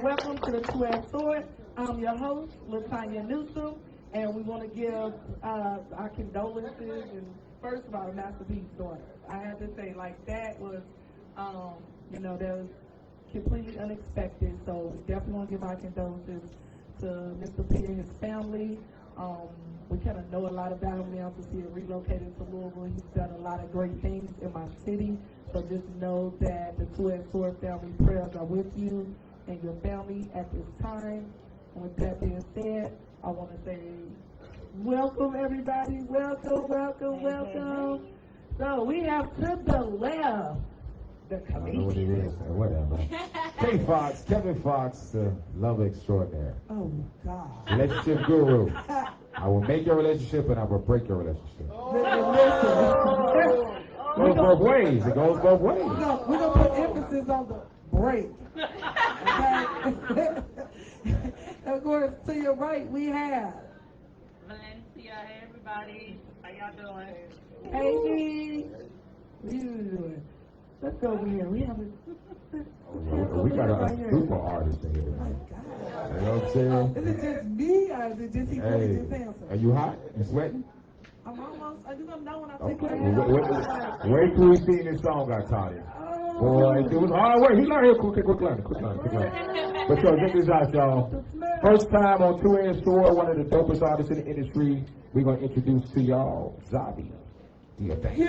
welcome to the Two-Edged Sword. I'm your host, La'Tanya Moore-Newsome, and we want to give our condolences, and first of all, Master P's daughter. I have to say, like, that was, that was completely unexpected, so we definitely want to give our condolences to Mr. P and his family. We kind of know a lot about him now since he relocated to Louisville. He's done a lot of great things in my city, so just know that the Two-Edged Sword family prayers are with you and your family at this time. And with that being said, I want to say welcome, everybody. Welcome, welcome, welcome. So we have to the left, the comedian. I don't know what it is, whatever. Kevin Fox, the love extraordinaire. Oh, God. Relationship guru. I will make your relationship and I will break your relationship. Listen. It goes both ways. It goes both ways. We're going to put emphasis on the break. Okay? Of course, to your right, we have Valencia. Hey, everybody. How y'all doing? Hey, D. What are you doing? Let's go over here. We have we got a super artist in here tonight. You know what I'm saying? Is it just me or is it just he really just handsome? Are you hot? You sweating? I'm almost. You're going to know when I take Okay. my head off. Wait till we see this song, La'Tanya. Boy, it was hard work. He learned here. Quick learning. But yo, check this out, y'all. First time on Two-Edged Sword, one of the dopest artists in the industry. We're going to introduce to y'all Zabi. Do your thing. Hey,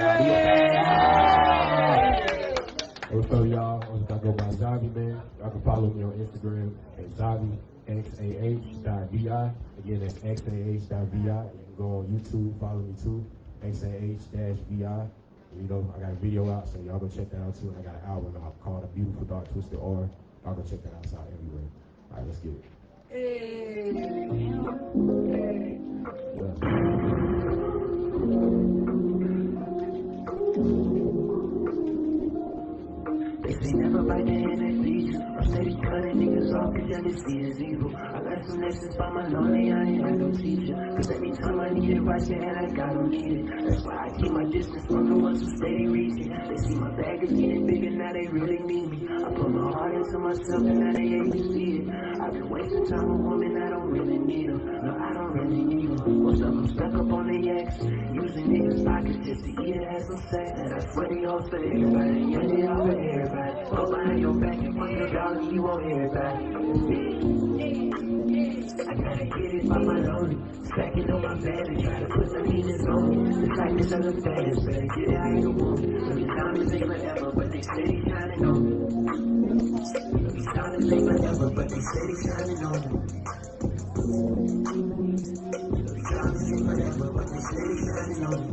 what's up, y'all? I go by Zabi, man. Y'all can follow me on Instagram at Zabi, xah.vi. Again, that's xah.vi. You can go on YouTube, follow me too, xah-vi. You know, I got a video out, so y'all go check that out too. And I got an album out called A Beautiful Dark Twisted Aura. Y'all go check that out. It's out everywhere. All right, let's get it. Hey. They say never bite the hand that feeds you. I'm steady cutting niggas off cause jealousy is evil. I learned some lessons by my lonely, I ain't had no teacher. Cause anytime I need advice, yeah, like I don't need it. That's why I keep my distance from the ones who steady reaching. They see my bag is getting bigger, now they really need me. I put my heart into myself and now they hate to see it. I've been wasting time with women, I don't really need them. No, I don't really need them. Most of them stuck up on the X, using niggas' pockets just to eat it, have some sex. And that's funny all for everybody, yeah, they all for everybody. Go behind your back and put your dog and you won't hear it back. I gotta get it by my lonely. Stacking on my bed and try to put some heat on me. It's like this other fast, better get it how you want. These diamonds ain't forever, but they steady shining on me. These diamonds ain't forever, but they steady shining on me. These diamonds ain't forever, but they steady shining on me.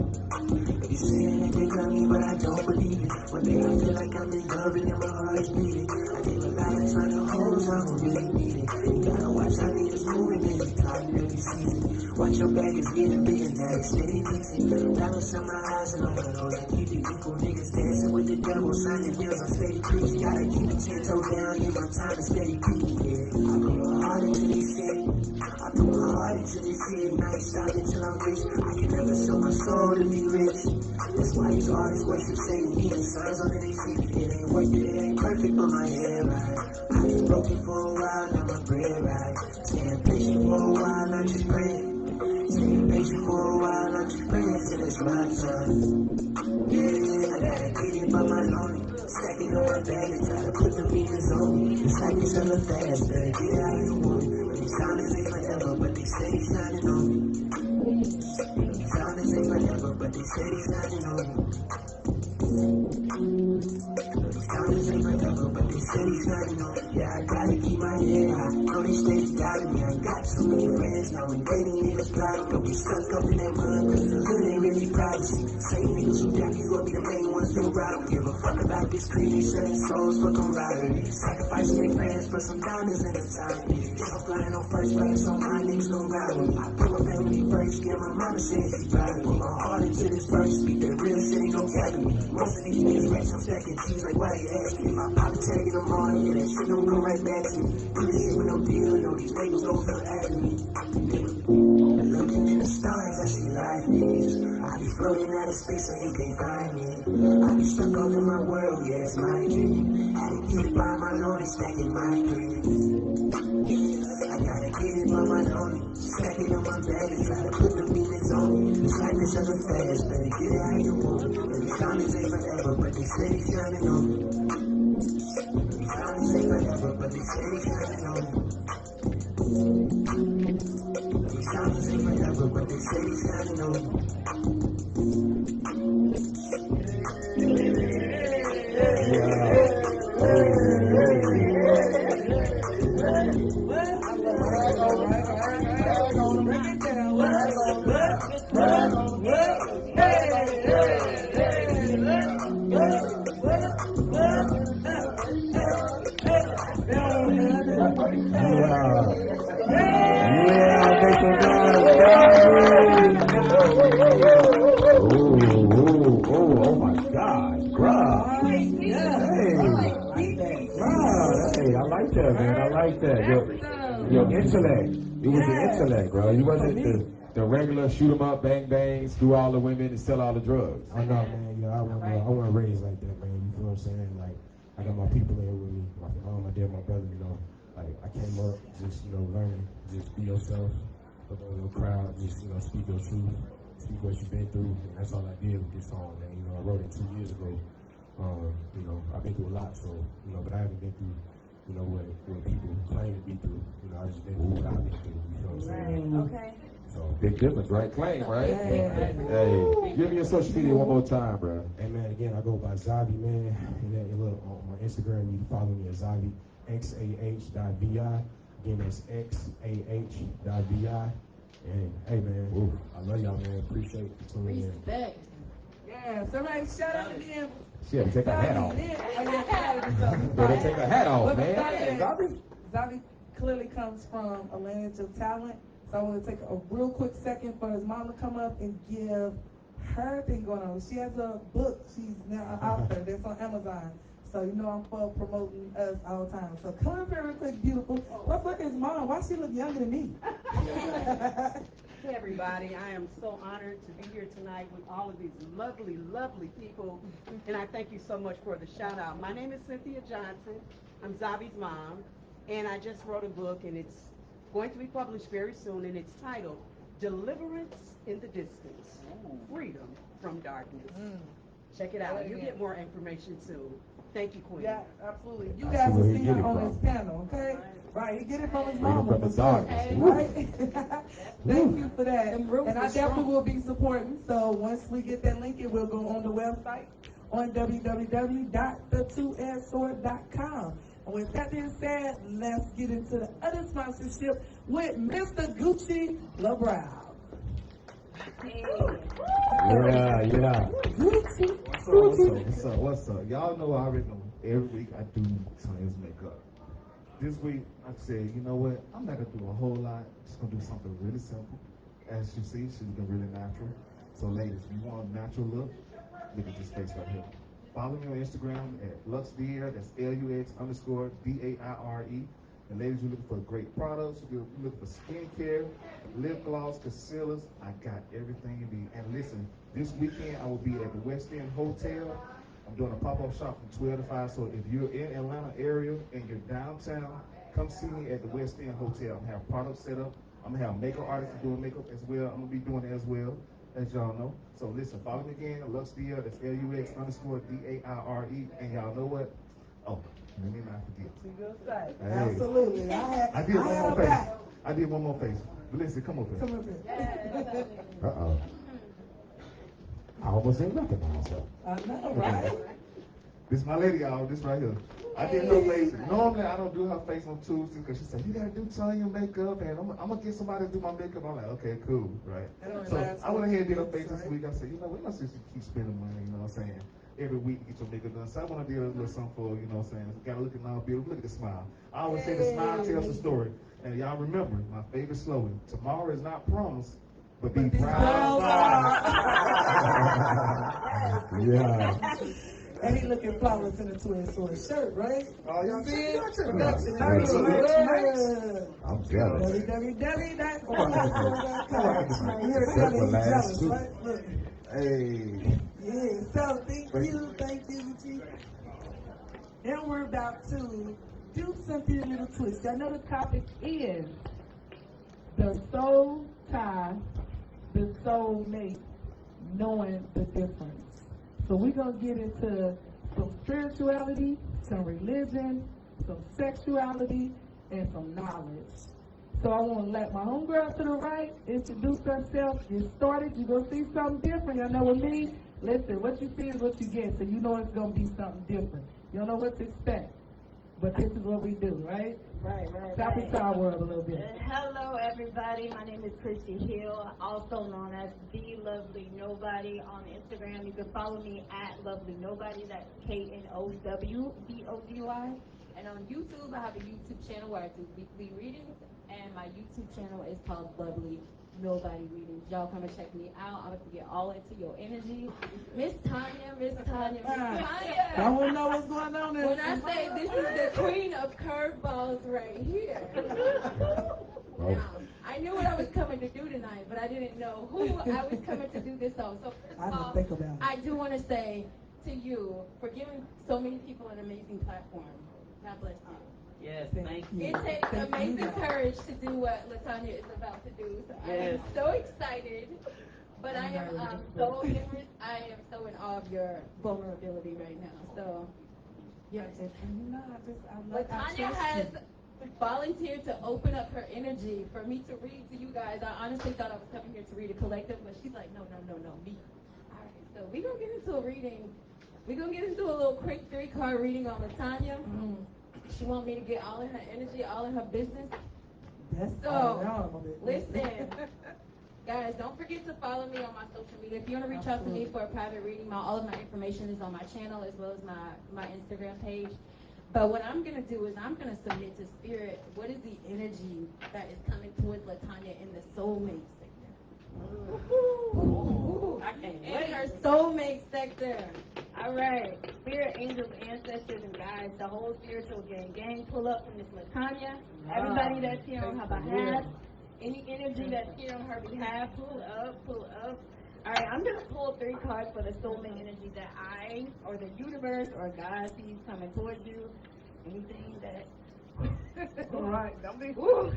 You saying that they love me, but I don't believe it. One day I feel like I'm in love and my heart is beating. I gave a lot of time to hold, I don't really need it. You gotta watch how niggas moving, baby, cotton every season. Watch your bag is getting bigger, now it's steady decent. Balance in my eyes and I'm gonna hold that keep it equal. Niggas dancing with the devil, signing deals, I'm steady preaching. Gotta keep it 10 toes down, yeah, my time is steady creeping, yeah. I put my heart into this shit. I put my heart into this shit. Now it's stop until I'm rich. I can never sell my soul to be rich. That's why these artists worship Satan. He has signs under their feet. It ain't worth it, it ain't perfect, but my head right. I been broken for a while, now my bread right. Staying patient for a while, I'm just praying. Staying patient for a while, I'm just praying till it's my time. Yeah, I gotta get it by my lonely. Stacking on my bag and try to put the beaters on me. It's like it's hella fast, better get it how you want it. These diamonds ain't forever, but they steady shining on me. These diamonds ain't forever, but they steady shining on me. These diamonds ain't forever, but they steady shining on me. Yeah, I gotta keep my head high. Know they steady doubting me. I got too many friends now, and dating niggas proud. Don't be stuck up in that mud, cause the hood ain't really privacy. Same niggas who doubt you gon' be the main ones to ride. Don't give a fuck about this creed, they selling souls for camaraderie. Sacrificing their plans for some diamonds in the time. If I'm flying on first class, so my niggas gon' ride with me. I put my family first, yeah, my mama said she proud of me. Put my heart into this verse, speak that real shit ain't gon' gather me. Most of these niggas rich, I'm stacking cheese like why you ask me. My papa tagging them on, yeah, that shit don't come right back to me. Do this shit with no deal, no, these niggas don't feel after me. Looking in the stars, I see life is. I be floating out of space so you can't find me. I be stuck up in my world, yeah, it's my dream. Had to get it by my Lord, stacking my dreams. stack it on my bag and try to put the minutes on me. It's like this other fast, better get it how you want it. And these diamonds ain't forever, but they steady shining on me. These diamonds ain't forever, but they steady shining on me. These diamonds ain't forever, but they steady shining on me. Oh my God, bruh. Hey, I like that, man. I like that. Your intellect. It was the intellect, bro. You wasn't the regular shoot 'em up, bang bang, screw all the women and sell all the drugs. I know, man. I wasn't raised like that, man. You feel what I'm saying? Like, I got my people in here with me. My mom, my dad, my brother. You know, like I came up just learning, just be yourself, look at the crowd, just speak your truth, speak what you've been through, and that's all I did with this song, man. I wrote it 2 years ago. I've been through a lot, so but I haven't been through what people claim to be through. I just been through what I've been through. You know what I'm saying? Okay. So big difference, right? Claim, right? Hey, give me your social media one more time, bro. Hey, man, again, I go by Zavi, man. And look, on my Instagram, you can follow me at Zavi, xah.vi. Again, that's xah.vi. And, hey, man, I love y'all, man. Appreciate you tuning in. Respect. Yeah, somebody shout out again. She had to take her hat off. Better take her hat off, man. Zavi clearly comes from a lineage of talent. So I want to take a real quick second for his mom to come up and give her thing going on. She has a book. She's now an author that's on Amazon. So I'm for promoting us all the time. So come up here real quick, beautiful. Let's look at his mom. Why she look younger than me? Hey everybody, I am so honored to be here tonight with all of these lovely, lovely people, and I thank you so much for the shout out. My name is Cynthia Johnson. I'm Zavi's mom, and I just wrote a book, and it's going to be published very soon, and it's titled Deliverance in the Distance, Freedom from Darkness. Check it out. You'll get more information soon. Thank you, Queen. Yeah, absolutely. You guys will see him on his panel, okay? Right, he get it from his mama. Right? Thank you for that. And I definitely will be supporting. So once we get that link, it will go on the website on www.the2edsword.com. And with that being said, let's get into the other sponsorship with Mr. Gucci LeBrow. Yeah. What's up? Y'all know I already know every week I do Tanya's makeup. This week I said, you know what? I'm not gonna do a whole lot. Just gonna do something really simple. As you see, she's looking really natural. So ladies, if you want a natural look at this face right here. Follow me on Instagram at LuxDaire, that's LUX_DAIRE. And ladies, you're looking for great products, you're looking for skincare, lip gloss, concealers, I got everything you need. And listen, this weekend I will be at the West End Hotel. I'm doing a pop-up shop from 12 to 5, so if you're in Atlanta area and you're downtown, come see me at the West End Hotel. I'm gonna have products set up. I'm gonna have makeup artists doing makeup as well. I'm gonna be doing it as well, as y'all know. So listen, follow me again, LuxDaire, that's LUX_DAIRE. And y'all know what? Oh, let me not forget. Hey. Absolutely. I did one more face. But listen, come over here. Come up here. Uh-oh. I almost ain't recognized her. I know, right? This my lady, y'all. This right here. I did her face. Normally, I don't do her face on Tuesdays because she said, you got to do Tanya makeup, and I'm going to get somebody to do my makeup. I'm like, okay, cool, right? So I went ahead and did her face this week. I said, you know, we must just keep spending money, you know what I'm saying? Every week to get your makeup done. So I want to do a little something for, you know what I'm saying? Got to look at all beautiful. Look at the smile. I always say the smile tells the story. And y'all remember, my favorite slogan, tomorrow is not promised, but be proud. Yeah. And he looking flawless in a twin sword shirt, right? Oh, y'all see it? got your Production. I'm jealous. www.com. He's jealous, right? Look. Hey. Yeah, so thank you, Gucci. Now we're about to do something a little twist. I know the topic is the soul tie, the soul mate, knowing the difference. So we're going to get into some spirituality, some religion, some sexuality, and some knowledge. So I want to let my homegirl to the right introduce herself, get started. You're going to see something different. Y'all know what I mean? Listen, what you see is what you get, so you know it's going to be something different. You don't know what to expect, but this is what we do, right? Right. Stop into our world a little bit. Hello, everybody. My name is Christy Hill, also known as The Lovely Nobody on Instagram. You can follow me at Lovely Nobody. That's KNOWBODY. And on YouTube, I have a YouTube channel where I do weekly readings, and my YouTube channel is called Lovely Nobody Readings. Y'all come and check me out. I'm going to get all into your energy. Miss Tanya. I want to know what's going on there. When I say this is the queen of curveballs right here. Now, I knew what I was coming to do tonight, but I didn't know who I was coming to do this on. So first of all, I do want to say to you for giving so many people an amazing platform. God bless you. Yes, thank you. It takes amazing courage to do what La'Tanya is about to do. So I am so excited, but I am so in awe of your vulnerability right now. So, yes. La'Tanya has volunteered to open up her energy for me to read to you guys. I honestly thought I was coming here to read a collective, but she's like, no, me. All right, so we're going to get into a reading. We're going to get into a little quick 3-card reading on La'Tanya. She wants me to get all in her energy, all in her business. Listen, guys, don't forget to follow me on my social media. If you want to reach out to me for a private reading, all of my information is on my channel as well as my Instagram page. But what I'm going to do is I'm going to submit to Spirit what is the energy that is coming towards La'Tanya in the soulmate sector. I can't wait. In her soulmate sector. All right. Spirit, angels, ancestors, and guides, the whole spiritual gang, pull up from Miss La'Tanya. Everybody that's here on her behalf, any energy that's here on her behalf, pull up. All right, I'm going to pull 3 cards for the soulmate energy that I, or the universe, or God sees coming towards you. Anything that... All right, don't be... All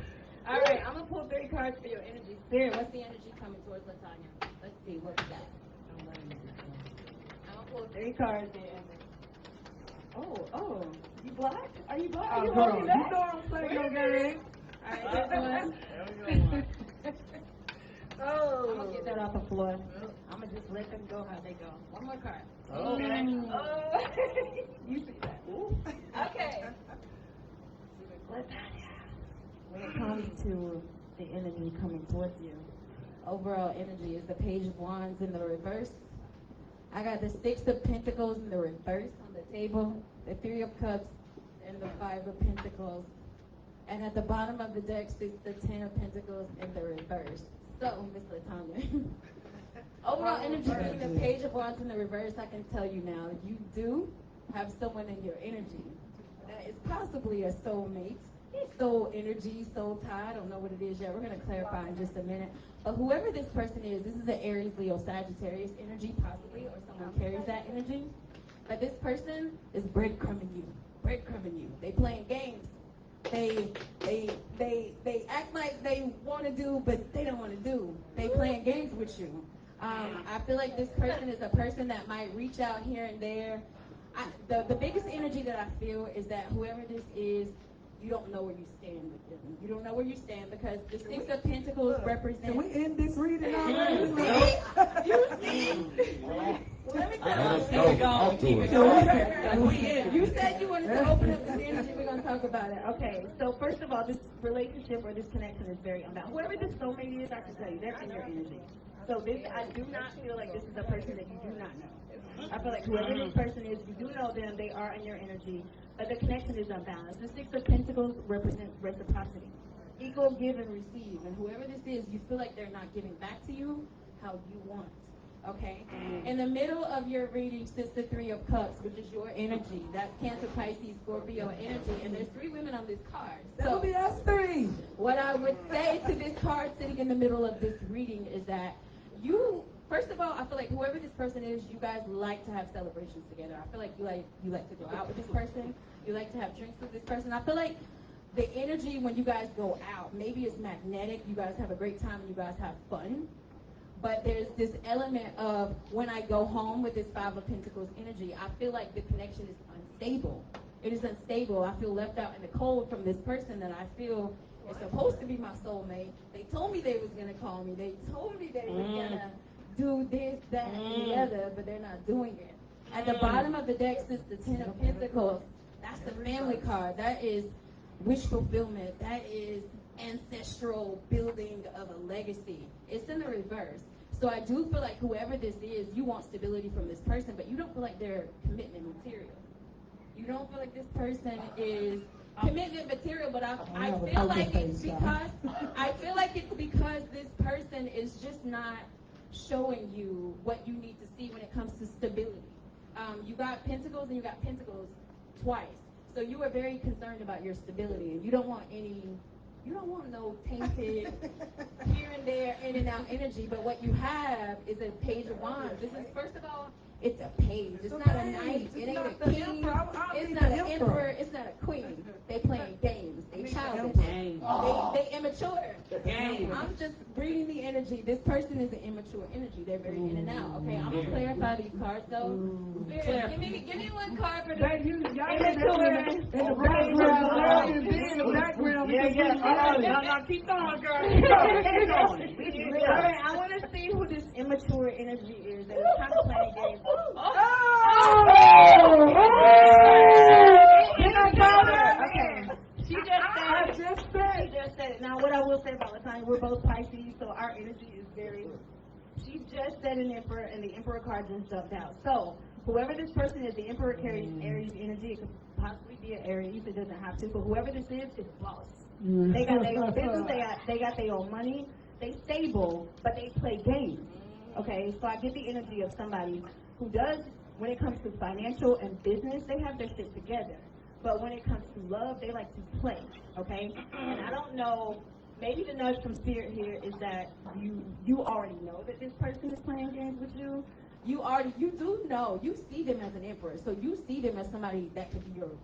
right, I'm going to pull 3 cards for your energy. Spirit, what's the energy coming towards La'Tanya? Let's see, what's that? I'm going to pull 3 cards in. Oh, you black? Are you black? Are you holding back? You know I'm playing your game. All right, this one. I'm going to get that off the floor. I'm going to just let them go how they go. One more card. Okay. You see that. Okay. La'Tanya, when it comes to the energy coming towards you, overall energy is the Page of Wands in the reverse. I got the 6 of Pentacles in the reverse on the table, the 3 of Cups, and the 5 of Pentacles. And at the bottom of the deck sits the 10 of Pentacles in the reverse. So, Miss La'Tanya, overall energy being the Page of Wands in the reverse, I can tell you now, you do have someone in your energy that is possibly a soulmate, soul energy, soul tie. I don't know what it is yet. We're going to clarify in just a minute. But whoever this person is, this is an Aries, Leo, Sagittarius energy, possibly, or someone carries that energy. But this person is breadcrumbing you. They playing games. They act like they want to do, but they don't want to do. They playing games with you. I feel like this person is a person that might reach out here and there. The biggest energy that I feel is that whoever this is, you don't know where you stand with them. You don't know where you stand because the 6 of Pentacles represents... Can we end this reading already? You see? Let me tell you. You said you wanted to open up this energy. We're going to talk about it. Okay, so first of all, this relationship or this connection is very unbound. Whoever this soulmate is, I can tell you, that's in your energy. So this, I do not feel like this is a person that you do not know. I feel like whoever this person is, you do know them, they are in your energy, but the connection is unbalanced. The 6 of Pentacles represents reciprocity, equal give and receive, and whoever this is, you feel like they're not giving back to you how you want, okay? In the middle of your reading sits the 3 of Cups, which is your energy. That's Cancer, Pisces, Scorpio energy, and there's 3 women on this card. That would be us 3. What I would say to this card sitting in the middle of this reading is that you... First of all, I feel like whoever this person is, you guys like to have celebrations together. I feel like you like to go out with this person. You like to have drinks with this person. I feel like the energy when you guys go out, maybe it's magnetic, you guys have a great time and you guys have fun. But there's this element of when I go home with this Five of Pentacles energy, I feel like the connection is unstable. It is unstable. I feel left out in the cold from this person that I feel is supposed to be my soulmate. They told me they was going to call me. They told me they was going to do this, that, and the other, but they're not doing it. At the bottom of the deck sits the Ten of Pentacles. That's the family card. That is wish fulfillment. That is ancestral building of a legacy. It's in the reverse. So I do feel like whoever this is, you want stability from this person, but you don't feel like they're commitment material. You don't feel like this person is commitment material, but I feel like it's because this person is just not showing you what you need to see when it comes to stability. You got Pentacles and you got Pentacles twice. So you are very concerned about your stability, and you don't want no tainted here and there, in and out energy. But what you have is a Page of Wands. This is, first of all, it's a page. It's not a knight. It ain't a king. It's not an emperor. It's not a queen. They playing games. They childish. They immature. I'm just reading the energy. This person is an immature energy. They're very in and out. Okay, I'm gonna clarify these cards though. Give me one card for the immature. In the background, in the background. Now keep going, girl. Keep going. All right, I want to see who this immature energy is that is kind of playing games. Okay. She just said it. Now, what I will say about La'Tanya, we're both Pisces, so our energy is very. She just said an Emperor, and the Emperor card just jumped out. So, whoever this person is, the Emperor carries Aries energy. It could possibly be an Aries. It doesn't have to, but whoever this is boss. They got their own business. They got their own money. They stable, but they play games. Okay, so I get the energy of somebody who does, when it comes to financial and business, they have their shit together. But when it comes to love, they like to play. Okay, and I don't know. Maybe the nudge from Spirit here is that you already know that this person is playing games with you. You do know. You see them as an emperor, so you see them as somebody that could be your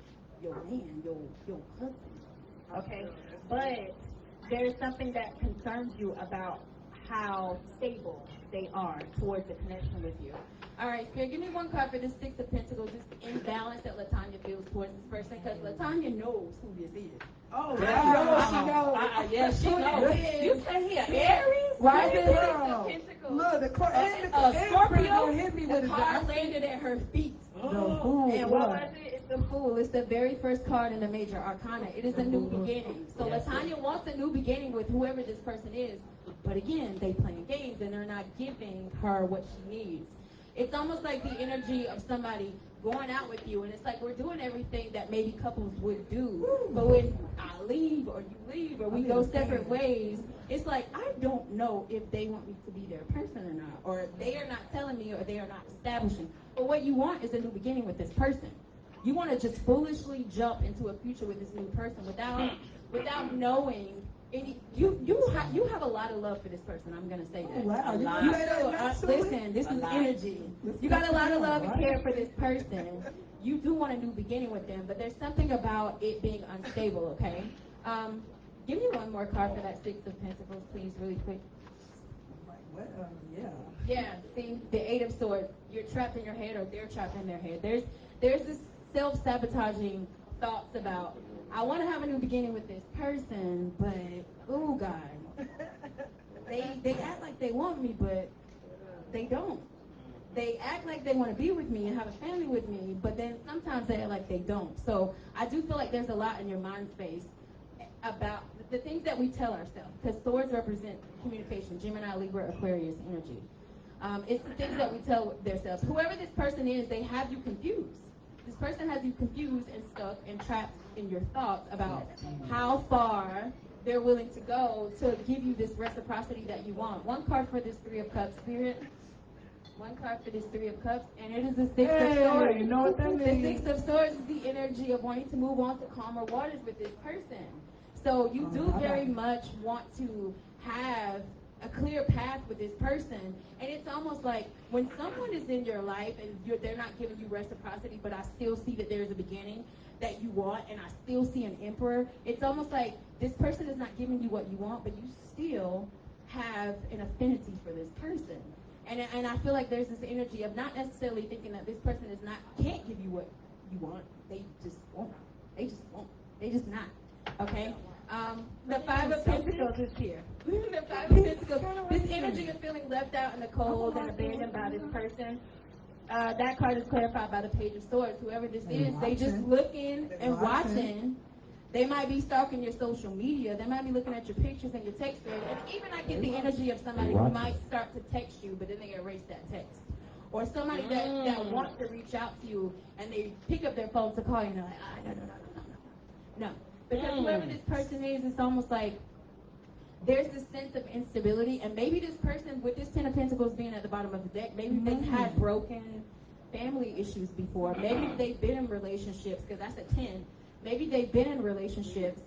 man, your husband. Okay, but there's something that concerns you about how stable they are towards the connection with you. All right, Spirit, give me one card for this Six of Pentacles, just the imbalance that La'Tanya feels towards this person, because La'Tanya knows who this is. Oh, She knows. Yes, she knows. You say he an Aries? Why Six is of Pentacles. Look, the card, Scorpio hit me with the card landed at her feet. The Fool. And what was it? It's the Fool. It's the very first card in the Major Arcana. It is a new beginning. So La'Tanya wants a new beginning with whoever this person is. But again, they playing games and they're not giving her what she needs. It's almost like the energy of somebody going out with you, and it's like we're doing everything that maybe couples would do. But when I leave or you leave or we go separate ways, it's like I don't know if they want me to be their person or not, or they are not telling me, or they are not establishing. But what you want is a new beginning with this person. You want to just foolishly jump into a future with this new person without knowing any. You have a lot of love for this person. I'm gonna say that. Wow. Listen, this is energy. You got a lot of love and care for this person. You do want a new beginning with them, but there's something about it being unstable. Okay. Give me one more card for that Six of Pentacles, please, really quick. Yeah, see, the Eight of Swords. You're trapped in your head, or they're trapped in their head. There's this self-sabotaging thoughts about, I want to have a new beginning with this person, but, oh, God. They act like they want me, but they don't. They act like they want to be with me and have a family with me, but then sometimes they act like they don't. So I do feel like there's a lot in your mind space about the things that we tell ourselves, because swords represent communication, Gemini, Libra, Aquarius energy. It's the things that we tell ourselves. Whoever this person is, they have you confused. This person has you confused and stuck and trapped in your thoughts about how far they're willing to go to give you this reciprocity that you want. One card for this Three of Cups, Spirit. One card for this Three of Cups, and it is the Six of Swords. You know what that means. The Six of Swords is the energy of wanting to move on to calmer waters with this person. So you do very much want to have a clear path with this person, and it's almost like when someone is in your life and they're not giving you reciprocity, but I still see that there's a beginning, that you want, and I still see an Emperor, it's almost like this person is not giving you what you want, but you still have an affinity for this person. And I feel like there's this energy of not necessarily thinking that this person can't give you what you want. They just won't. They just won't. They just not. Okay? The Five of Pentacles is here. The Five of Pentacles. This energy of feeling left out in the cold and abandoned by this person. That card is clarified by the Page of Swords. Whoever this is, they just looking and watching. They might be stalking your social media. They might be looking at your pictures and your text thread. And even I get the energy of somebody who might start to text you, but then they erase that text. Or somebody that wants to reach out to you, and they pick up their phone to call you, and they're like, no. Because whoever this person is, it's almost like there's this sense of instability, and maybe this person, with this Ten of Pentacles being at the bottom of the deck, maybe they've had broken family issues before. Maybe they've been in relationships, because that's a 10. Maybe they've been in relationships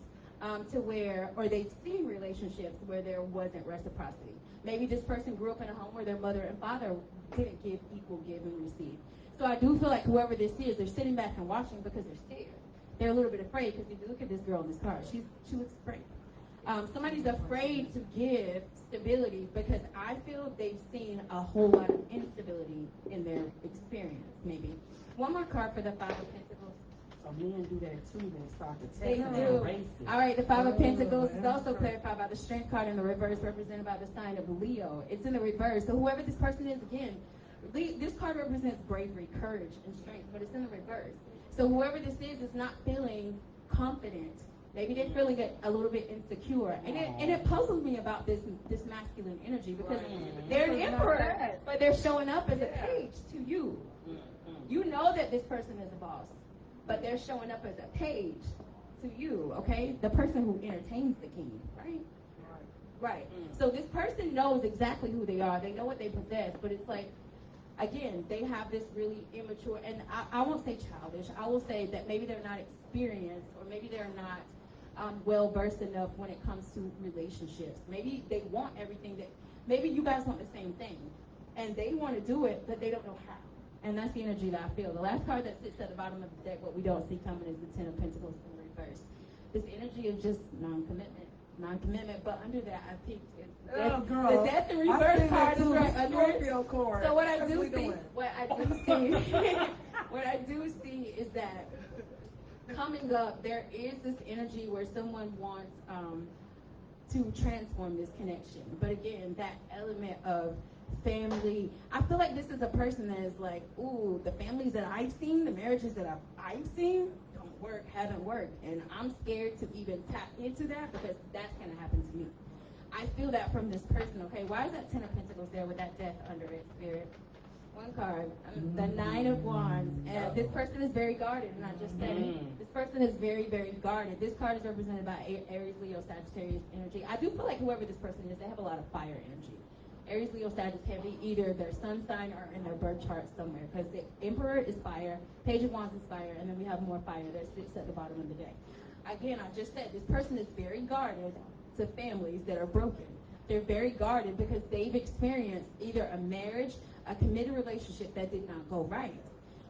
or they've seen relationships where there wasn't reciprocity. Maybe this person grew up in a home where their mother and father didn't give equal give and receive. So I do feel like whoever this is, they're sitting back and watching because they're scared. They're a little bit afraid, because if you look at this girl in this card, she looks afraid. Somebody's afraid to give stability because I feel they've seen a whole lot of instability in their experience, maybe. One more card for the Five of Pentacles. Men do that too, they start to They take do. All right, the Five of Pentacles is also clarified by the Strength card in the reverse, represented by the sign of Leo. It's in the reverse. So whoever this person is, again, this card represents bravery, courage, and strength, but it's in the reverse. So whoever this is not feeling confident. Maybe they're feeling a little bit insecure. And it puzzles me about this masculine energy, because they're an emperor, but they're showing up as a page to you. You know that this person is a boss, but they're showing up as a page to you, okay? The person who entertains the king, right? Right. So this person knows exactly who they are. They know what they possess, but it's like, again, they have this really immature, and I won't say childish. I will say that maybe they're not experienced, or maybe they're not well-versed enough when it comes to relationships. Maybe they want everything maybe you guys want the same thing, and they want to do it, but they don't know how. And that's the energy that I feel. The last card that sits at the bottom of the deck, what we don't see coming, is the Ten of Pentacles in reverse. This energy is just non-commitment, but under that, I think the Death in reverse card is right under it. So what I do see is that coming up, there is this energy where someone wants to transform this connection. But again, that element of family, I feel like this is a person that is like, ooh, the families that I've seen, the marriages that I've seen haven't worked, and I'm scared to even tap into that, because that's going to happen to me. I feel that from this person, okay? Why is that Ten of Pentacles there with that death under it, Spirit? One card, the Nine of Wands, and this person is very guarded, and I just said it. This person is very, very guarded. This card is represented by Aries, Leo, Sagittarius energy. I do feel like whoever this person is, they have a lot of fire energy. Aries, Leo, Sagittarius can be either their sun sign or in their birth chart somewhere, because the Emperor is fire, Page of Wands is fire, and then we have more fire that sits at the bottom of the deck. Again, I just said this person is very guarded to families that are broken. They're very guarded because they've experienced either a marriage, a committed relationship that did not go right.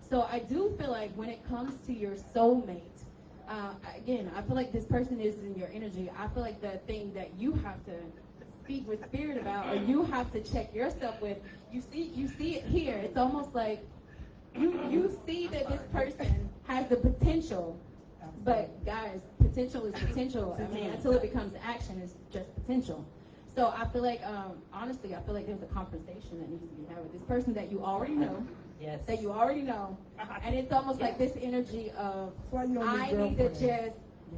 So I do feel like when it comes to your soulmate, again, I feel like this person is in your energy. I feel like the thing that you have to speak with Spirit about, or you have to check yourself with, you see it here. It's almost like you see that this person has the potential, but guys, potential is potential. I mean, until it becomes action, it's just potential. So I feel like, honestly, I feel like there's a conversation that needs to be had with this person that you already know. Yes. That you already know. And it's almost like this energy of, I need to just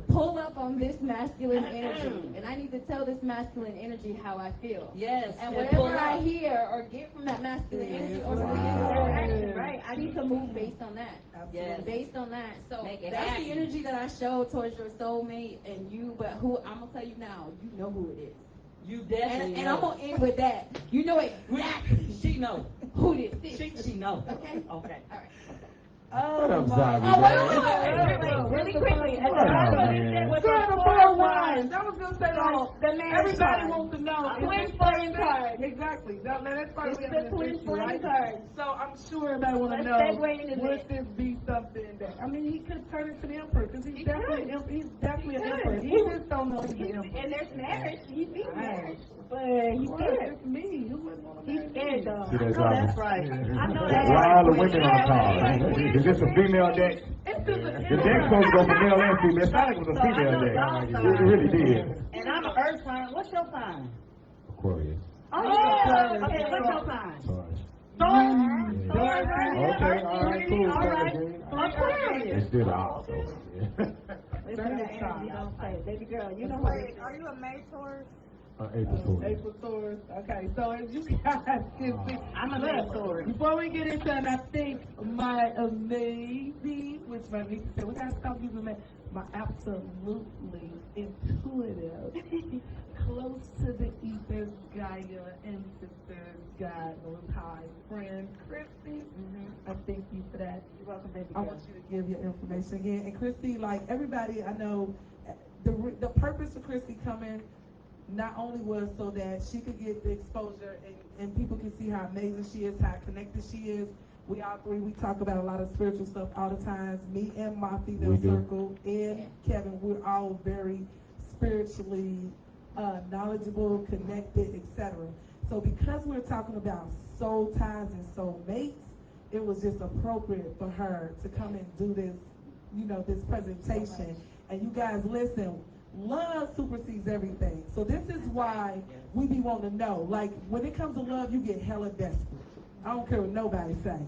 pull up on this masculine energy, and I need to tell this masculine energy how I feel. Yes. And whatever I hear or get from that masculine energy or action, right? I need to move based on that. Yes. Based on that. So that's the energy that I show towards your soulmate and you, but who I'm gonna tell you now, you know who it is. You definitely and I'm gonna end with that. You know exactly. She know who this is. She know. Okay. All right. Oh, my Really quickly. That was gonna say So The man everybody card. wants to know. Twin flame card. Exactly. That's part It's we have the this twin issue, flame right? card. So I'm sure everybody want to Let's know, segue into would this. this be something that, I mean, he could turn into the emperor, because he's definitely an emperor. He just don't know he's the emperor. And there's marriage. He's being married. But he's Well, scared. it's me. Who wouldn't want to He's scared though. See, that's I know right. that's right. I know that's Why right. all the women on the call? Is this a female deck? It's just The deck's supposed to go for male and female. It's not like it was a So I female know deck. y'all It really did. And I'm an earth sign. What's your sign? Aquarius. Oh, yeah. Okay, what's your sign? Taurus. Okay, all right, cool. All right. Let's Aquarius. do the opposite. Listen, you don't say, baby girl, you know what it is. Are you a May Taurus? April Taurus. April Taurus. Okay, so as you guys can see, I'm a May Taurus. before we get into it, I think my amazing, which my niece said, we gotta stop using that, my absolutely intuitive, close to the ethers, Gaia, ancestors, God knows high, friend, Christy. I thank you for that. You're welcome, baby I girl. want you to give your information again. And Christy, like everybody, I know the purpose of Christy coming not only was so that she could get the exposure and people can see how amazing she is, how connected she is. We all three, we talk about a lot of spiritual stuff all the time. Me and my female We do. circle and Kevin, we're all very spiritually knowledgeable, connected, etc. So because we're talking about soul ties and soul mates, it was just appropriate for her to come and do this, this presentation. And you guys listen, love supersedes everything. So this is why we be wanting to know. Like, when it comes to love, you get hella desperate. I don't care what nobody say.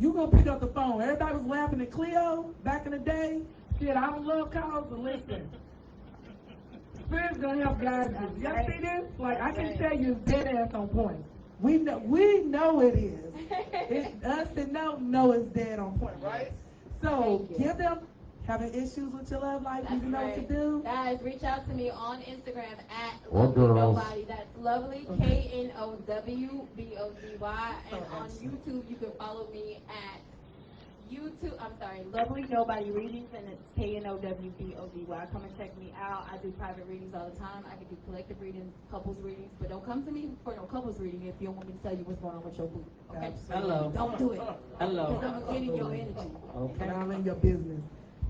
You gonna pick up the phone. Everybody was laughing at Cleo back in the day. Shit, I don't love calls, but listen. Spirit's gonna help guide you. Y'all see this? Like, I can tell you it's dead ass on point. We know it is. Us that know it's dead on point, right? So give them having issues with your love life, you know what to do. Guys, reach out to me on Instagram at Or Lovely girls. Nobody. That's Lovely KNOWBODY. And on YouTube, you can follow me at Lovely Nobody Readings, and it's KNOWBODY. Come and check me out. I do private readings all the time. I can do collective readings, couples readings, but don't come to me for no couples reading if you don't want me to tell you what's going on with your boo. Okay? Hello. Don't do it. Hello. Because I'm going to get in your energy. And I'm in your business.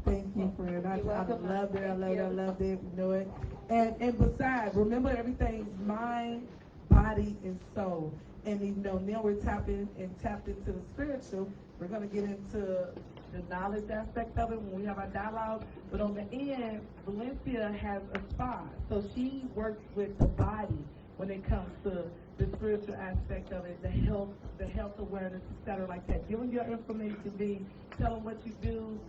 Thank you, friend. I welcome. loved it. I loved it. You know it. And besides, remember everything's mind, body, and soul. And now we're tapped into the spiritual. We're gonna get into the knowledge aspect of it when we have our dialogue. But on the end, Valencia has a spa, so she works with the body when it comes to the spiritual aspect of it, the health awareness, etc., like that. Give them your information, B. Tell them what you do.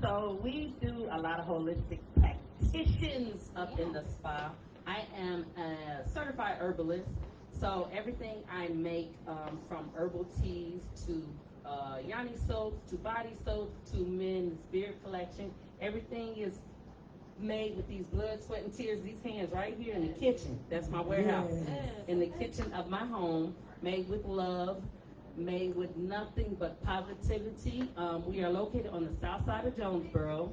So we do a lot of holistic practitioners up in the spa. I am a certified herbalist, so everything I make, from herbal teas to yoni soap to body soap to men's beard collection, everything is made with these blood, sweat, and tears. These hands right here in the kitchen. That's my warehouse. In the kitchen of my home, made with love, made with nothing but positivity. We are located on the south side of Jonesboro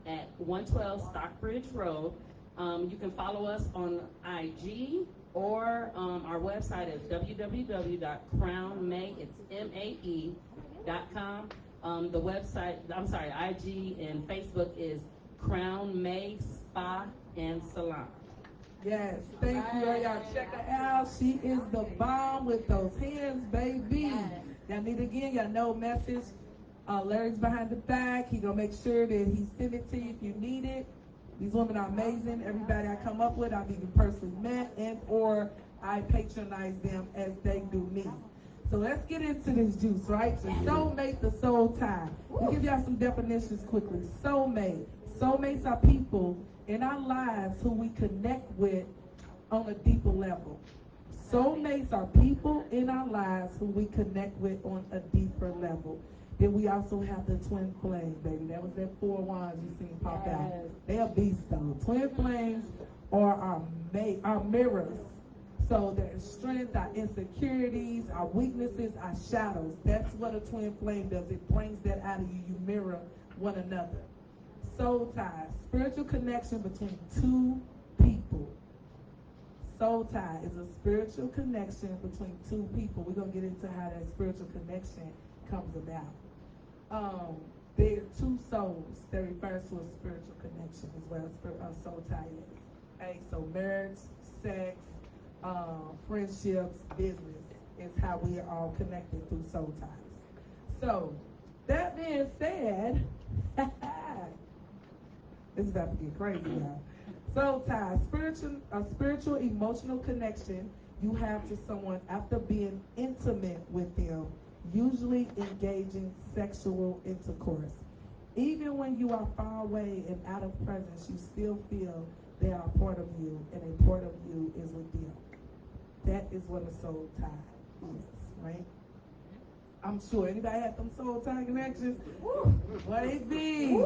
at 112 Stockbridge Road. You can follow us on IG or our website is www.crownmay.com. The website, IG and Facebook is Crown May Spa and Salon. Yes, thank you. Y'all check her out. She is the bomb with those hands, baby. Y'all need again, y'all know message. Larry's behind the back. He gonna make sure that he send it to you if you need it. These women are amazing. Everybody I come up with, I've even personally met and or I patronize them as they do me. So let's get into this juice, right? The soulmate, the soul tie. We'll give y'all some definitions quickly. Soulmate. Soulmates are people in our lives who we connect with on a deeper level. Soulmates are people in our lives who we connect with on a deeper level. Then we also have the twin flame, baby. That was that 4 wands you seen pop out. They are beasts though. Twin flames are our mirrors. So their strength, our insecurities, our weaknesses, our shadows. That's what a twin flame does. It brings that out of you. You mirror one another. Soul ties, spiritual connection between two people. soul tie is a spiritual connection between two people. We're going to get into how that spiritual connection comes about. There are two souls that refers to a spiritual connection as well as a soul tie is. Okay, so marriage, sex, friendships, business is how we are all connected through soul ties. So, that being said, this is about to get crazy now. Soul tie, a spiritual emotional connection you have to someone after being intimate with them, usually engaging sexual intercourse. Even when you are far away and out of presence, you still feel they are a part of you, and a part of you is with them. That is what a soul tie is, right? I'm sure anybody had some soul tie connections? Woo! What it be?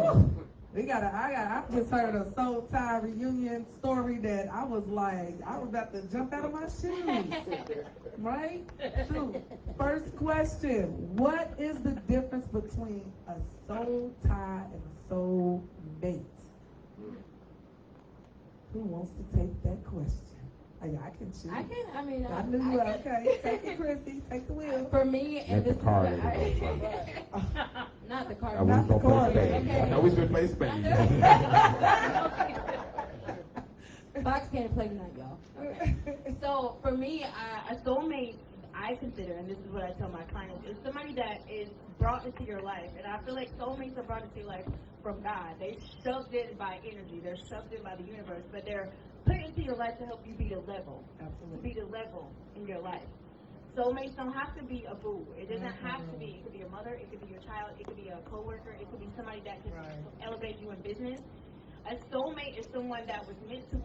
I just heard a soul tie reunion story that I was about to jump out of my shoes. Right? So, first question, what is the difference between a soul tie and a soul mate? Who wants to take that question? I can choose. I mean, I knew you were okay. Take it, Chrissy. Take the wheel. For me, and this is card what not the card. Not the card. Okay. No, we should play spades. Fox can't play tonight, y'all. Okay. So for me, a soulmate, I consider, and this is what I tell my clients, is somebody that is brought into your life. And I feel like soulmates are brought into your life from God. They're shoved in by energy. They're shoved in by the universe. But they're put into your life to help you be the level. Absolutely. To be the level in your life. Soulmates don't have to be a boo. It doesn't have to be. It could be your mother. It could be your child. It could be a coworker. It could be somebody that can elevate you in business. A soulmate is someone that was meant to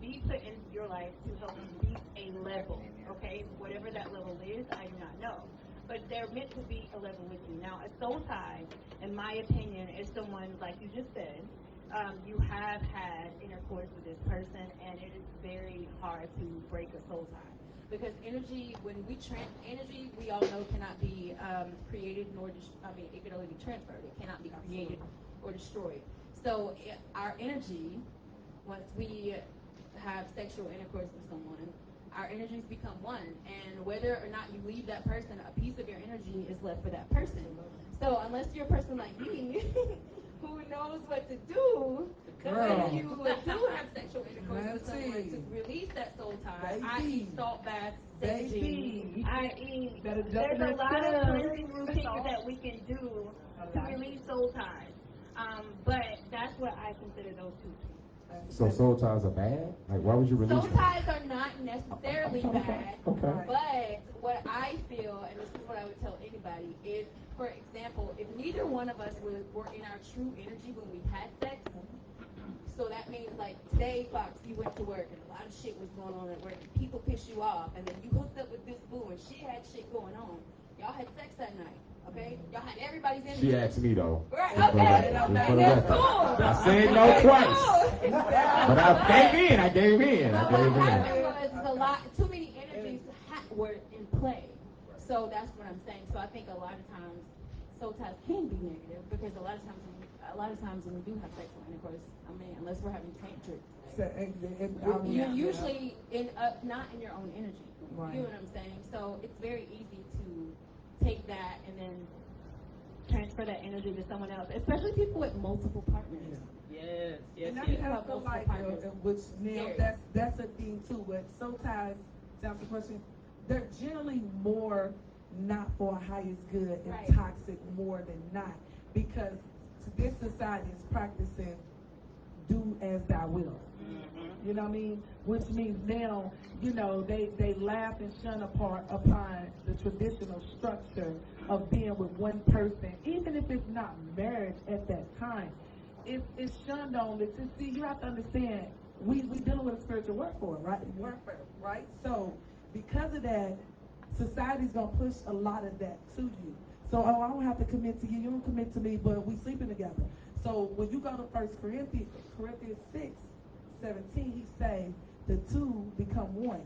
be put in your life to help you reach a level. Okay, whatever that level is, I do not know. But they're meant to be a level with you. Now, a soul tie, in my opinion, is someone, like you just said, you have had intercourse with this person, and it is very hard to break a soul tie. Because energy, energy, we all know cannot be created nor, it can only be transferred. It cannot be created or destroyed. So our energy, once we have sexual intercourse with someone, our energies become one. And whether or not you leave that person, a piece of your energy is left for that person. So unless you're a person like me, who knows what to do, when you do have sexual intercourse with someone, to release that soul tie, i.e. salt baths, i.e. there's a lot of cleansing routines that we can do to release soul ties. But that's what I consider those two things. So soul ties are bad? Like, why would you release soul ties are not necessarily bad, but what I feel, and this is what I would tell anybody, is, for example, if neither one of us were in our true energy when we had sex, so that means, like, today, Fox, you went to work, and a lot of shit was going on at work, and people pissed you off, and then you hooked up with this boo, and she had shit going on. Y'all had sex that night, okay? Y'all had everybody's energy. She asked me, though. Right, okay. That's cool. I said no twice. But I gave in. But what happened was too many energies were in play. So that's what I'm saying. So I think a lot of times soul ties can be negative because a lot of times when we do have sexual intercourse, unless we're having tantric, you're usually not in your own energy. Right. You know what I'm saying? So it's very easy to take that and then transfer that energy to someone else, especially people with multiple partners. Yes. And I feel like, that's a thing too. But soul ties, to answer the question, they're generally more not for our highest good and toxic more than not, because this society is practicing do as thou will. You know what I mean? Which means now, they laugh and shun upon the traditional structure of being with one person, even if it's not marriage at that time. It's shunned on. See, you have to understand, we dealing with a spiritual warfare, right? So because of that, society's gonna push a lot of that to you. So, I don't have to commit to you. You don't commit to me, but we sleeping together. So when you go to 1 Corinthians 6:17, he say the two become one.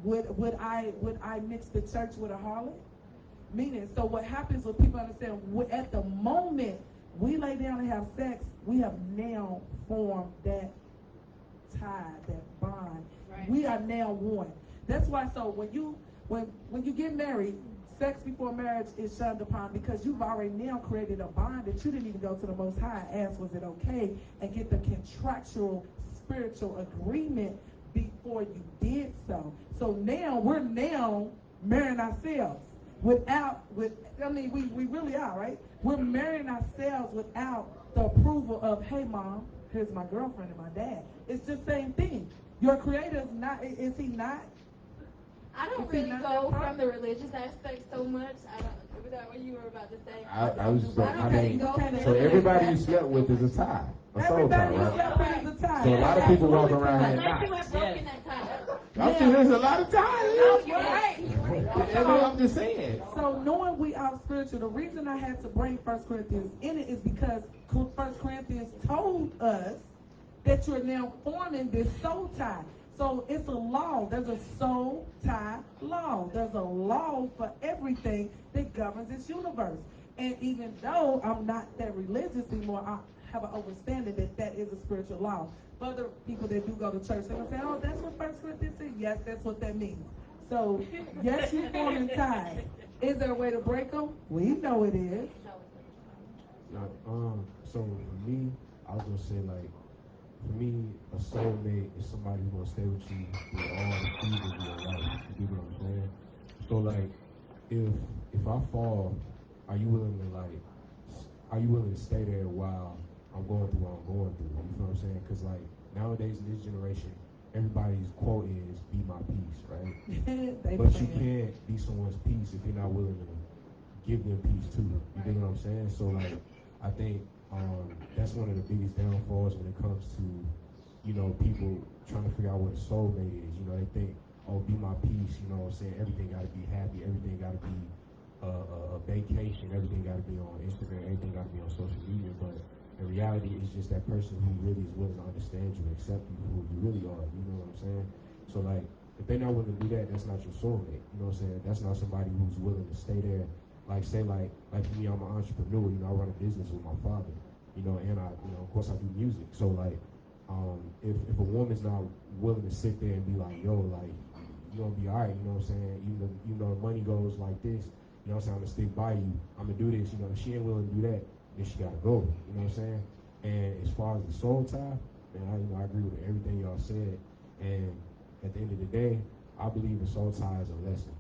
Would I mix the church with a harlot? Meaning, so what happens when people understand, at the moment we lay down and have sex, we have now formed that tie, that bond, bond. We are now one. That's why. So when you get married, sex before marriage is shunned upon because you've already now created a bond that you didn't even go to the Most High and ask, was it okay, and get the contractual spiritual agreement before you did so. So now we're marrying ourselves we really are, right? We're marrying ourselves without the approval of, hey mom, here's my girlfriend and my dad. It's the same thing. Your creator is he not? I don't really go from the religious aspect so much. Was that what you were about to say? So everybody you slept with is a tie. A soul tie, right? Is a tie. So a lot of people walk around here Unless you not. have broken that tie. There's a lot of ties. No, you're right. I'm just saying. So knowing we are spiritual, the reason I had to bring 1 Corinthians in it is because 1 Corinthians told us that you're now forming this soul tie. So it's a law. There's a soul tie law. There's a law for everything that governs this universe. And even though I'm not that religious anymore, I have an understanding that is a spiritual law. For other people that do go to church, they're going to say, oh, that's what 1 Corinthians says. Yes, that's what that means. So, yes, you're forming ties. Is there a way to break them? We know it is. So for me, I was gonna say like, for me, a soulmate is somebody who's gonna stay with you through all the seasons of your life. You know what I'm saying? So like, if I fall, are you willing to stay there while I'm going through what I'm going through? You know what I'm saying? Because like nowadays in this generation, everybody's quote is "be my peace," right? But you can't be someone's peace if you're not willing to give them peace too. You know what I'm saying? So like, I think that's one of the biggest downfalls when it comes to, you know, people trying to figure out what a soulmate is. You know, they think, oh, be my peace. You know what I'm saying? Everything got to be happy. Everything got to be a vacation. Everything got to be on Instagram. Everything got to be on social media. But in reality, it's just that person who really is willing to understand you, accept you for who you really are. You know what I'm saying? So like, if they're not willing to do that, that's not your soulmate. You know what I'm saying? That's not somebody who's willing to stay there. Like say like for me, I'm an entrepreneur. You know, I run a business with my father. You know, and of course I do music. So like, if a woman's not willing to sit there and be like, yo, like, you're gonna be all right. You know what I'm saying? Even though the money goes like this, you know what I'm saying? I'm gonna stick by you. I'm gonna do this. You know, if she ain't willing to do that, then she gotta go. You know what I'm saying? And as far as the soul tie, man, I agree with everything y'all said. And at the end of the day, I believe the soul tie is a lesson.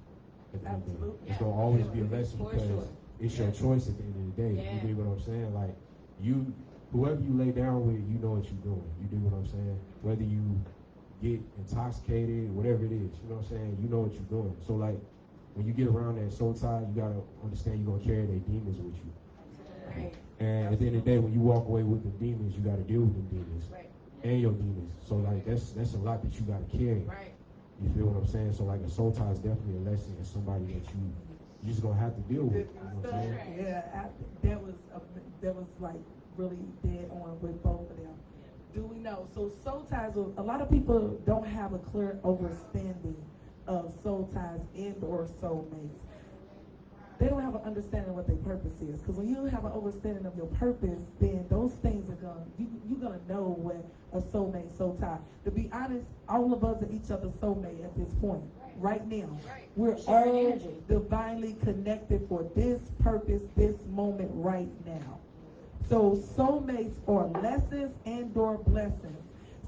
It's gonna always be a lesson because it's your choice at the end of the day. You dig what I'm saying? Like whoever you lay down with, you know what you're doing. You dig what I'm saying? Whether you get intoxicated, whatever it is, you know what I'm saying? You know what you're doing. So like when you get around that soul tie, you gotta understand you're gonna carry their demons with you. Right. And at the end of the day, when you walk away with the demons, you gotta deal with the demons and your demons. So like that's a lot that you gotta carry. Right. You feel what I'm saying? So like a soul tie is definitely a lesson and somebody that you just gonna have to deal with. You know what I'm saying? Yeah, that was like really dead on with both of them. Do we know? So soul ties, a lot of people don't have a clear understanding of soul ties and or soulmates. They don't have an understanding of what their purpose is. Because when you have an understanding of your purpose, then those things are you're gonna know what a soulmate, soul tie. To be honest, all of us are each other's soulmate at this point. Right now. We're all divinely connected for this purpose, this moment right now. So soulmates are lessons and or blessings.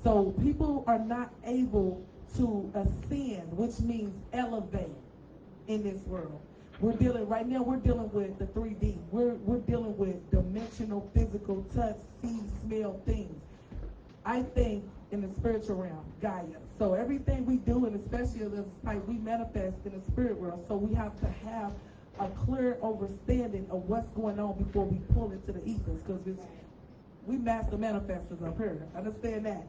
So people are not able to ascend, which means elevate in this world. We're dealing with the 3D. We're dealing with dimensional, physical, touch, see, smell things. I think in the spiritual realm, Gaia. So everything we do, and especially in this type, we manifest in the spirit world. So we have to have a clear understanding of what's going on before we pull into the ethers, because we master manifestors up here. Understand that.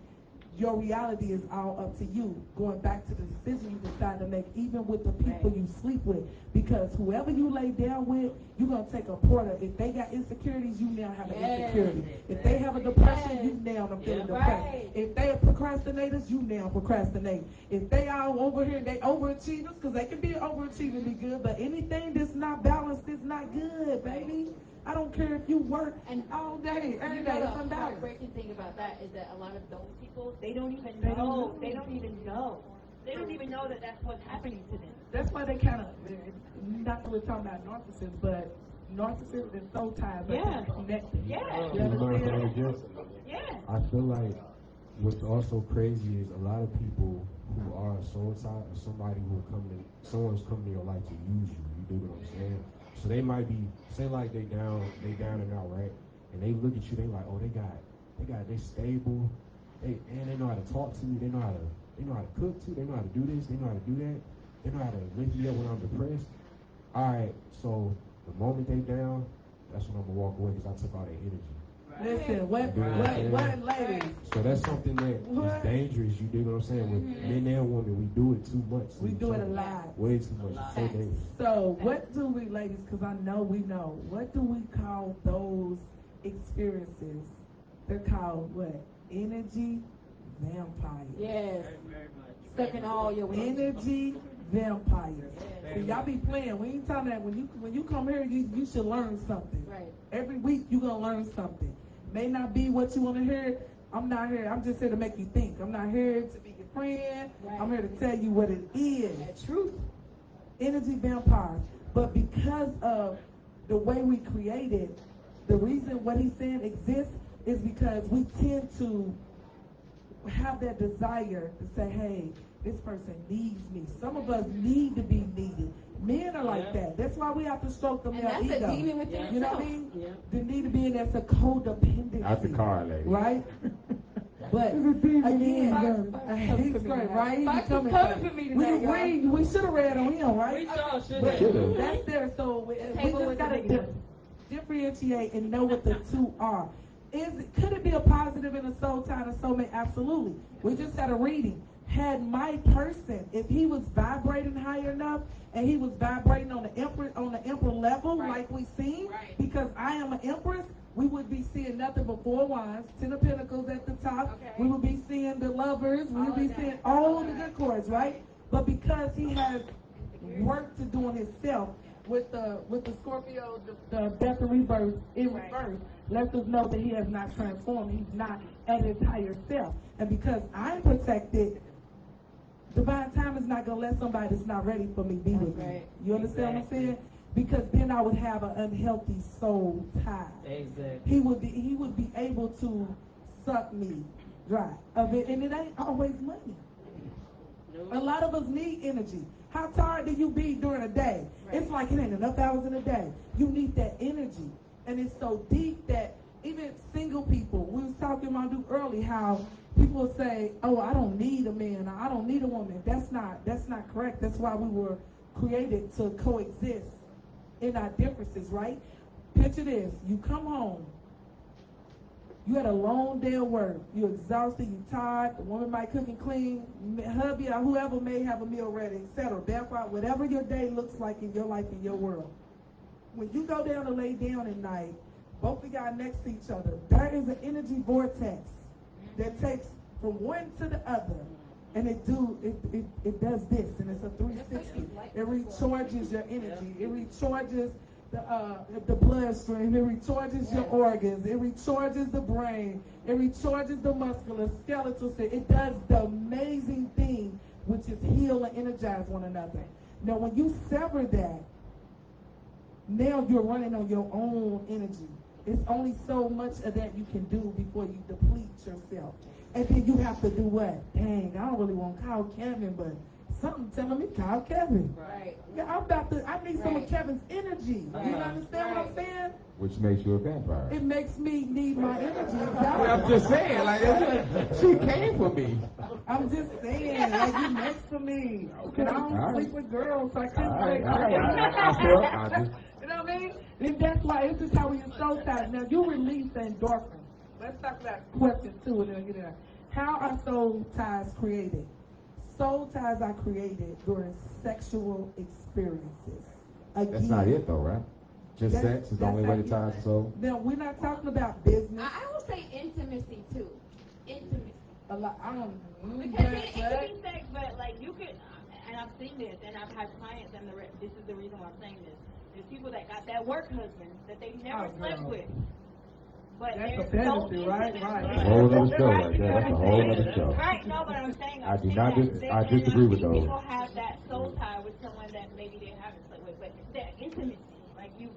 Your reality is all up to you, going back to the decision you decide to make, even with the people you sleep with. Because whoever you lay down with, you're going to take a part of. If they got insecurities, you now have an insecurity. If they have a depression, you now are feeling depressed. If they are procrastinators, you now procrastinate. If they are over here, they overachievers, because they can be an overachiever and be good, but anything that's not balanced is not good, baby. I don't care if you work and all day, every You day. know It's the $1. heartbreaking thing about that is that a lot of those people, They don't even They don't know. know. They don't even know. They don't even know that that's what's happening to them. That's why they kind of, not that we're talking about narcissists, but narcissists and soul ties are Yeah. kind of connected. Yeah. You You know what I'm understand? saying? Yeah. I feel like what's also crazy is a lot of people who are soul tied or somebody who someone's coming to your life to use you. You dig what I'm saying? So they might be, say like they down and out, right? And they look at you, they like, oh, they stable. They know how to talk to me. They know how to cook too. They know how to do this. They know how to do that. They know how to lift me up when I'm depressed. All right, so the moment they down, that's when I'm gonna walk away because I took all their energy. Listen, what, ladies? So that's something that is dangerous. You dig what I'm saying? With men and women, we do it too much. We do it a lot. Way too much. It's so dangerous. So what do we, ladies, because I know we know, what do we call those experiences? They're called what? Energy vampires. yes, sucking all your Energy vampires. See, y'all be playing. We ain't talking that when you come here, you should learn something. Right. Every week you gonna learn something. May not be what you want to hear. I'm not here. I'm just here to make you think. I'm not here to be your friend. Right. I'm here to tell you what it is. The truth. Energy vampires. But because of the way we created, the reason what he's saying exists is because we tend to have that desire to say, hey, this person needs me. Some of us need to be needed. Men are like that. That's why we have to stroke them And their that's ego. a demon within You know itself. what I mean? Yeah. The need to be in that's a codependency. That's the car, lady. Right? But again, he's great, right? He's Fox is coming coming for me tonight, y'all. we should have read on him, right? We sure should But have. that's there, so we table just with got the to big one. differentiate and know what the two are. Could it be a positive in a soul tie and a soulmate? Absolutely. We just had a reading. Had my person, if he was vibrating high enough and he was vibrating on the emperor level, Right. like we seen, Right. because I am an empress, we would be seeing nothing but 4 wands, 10 of pentacles at the top. Okay. We would be seeing the lovers. We would All be of that. seeing all All the of good that. chords, right? But because he has work to do on himself with the Scorpio, the death and rebirth in Right. reverse, lets us know that he has not transformed. He's not at his higher self. And because I'm protected, divine time is not gonna let somebody that's not ready for me be with me. right. You understand what I'm saying? Because then I would have an unhealthy soul tie. Exactly. He would be able to suck me dry of it, and it ain't always money. A lot of us need energy. How tired do you be during a day? It's like it ain't enough hours in a day. You need that energy. And it's so deep that even single people, we was talking about early how people will say, oh, I don't need a man, or I don't need a woman. That's not correct. That's why we were created to coexist in our differences, right? Picture this. You come home. You had a long day of work. You're exhausted. You're tired. The woman might cook and clean. Hubby or whoever may have a meal ready, etc. Therefore, whatever your day looks like in your life, in your world. When you go down to lay down at night, both of y'all next to each other, there is an energy vortex that takes from one to the other. And it does this, and it's a 360. It recharges your energy. It recharges the bloodstream. It recharges your organs. It recharges the brain. It recharges the muscular, skeletal system. It does the amazing thing, which is heal and energize one another. Now, when you sever that, now you're running on your own energy. It's only so much of that you can do before you deplete yourself. And then you have to do what? Dang, I don't really want to call Kevin, but something telling me call Kevin. Right. Yeah, I need some of Kevin's energy. You understand what I'm saying? Which makes you a vampire. It makes me need my energy. I'm just saying, like, she came for me. I'm just saying, like, you next to me. Okay. And I don't All right. sleep with girls, so I can't All right, say, all right. I feel, I just, you know what I mean? And that's why this is how we get soul ties. Now, you release the endorphins. Let's talk about question 2 and then get there. How are soul ties created? Soul ties are created during sexual experiences. Again, that's not it, though, right? Just sex is the only way to tie the soul? Now, we're not talking about business. I would say intimacy too. Intimacy. A lot, I don't Because it can be sex, but like you could, and I've seen this, and I've had clients, and this is the reason why I'm saying this. There's people that got that work husband that they never slept with. But That's a there's no fantasy, right? intimate That's a whole other show right there. That's a whole other show. Right, no, but I'm saying I do saying not that I disagree with those. People have that soul tie with someone that maybe they haven't slept with, but that intimacy, like you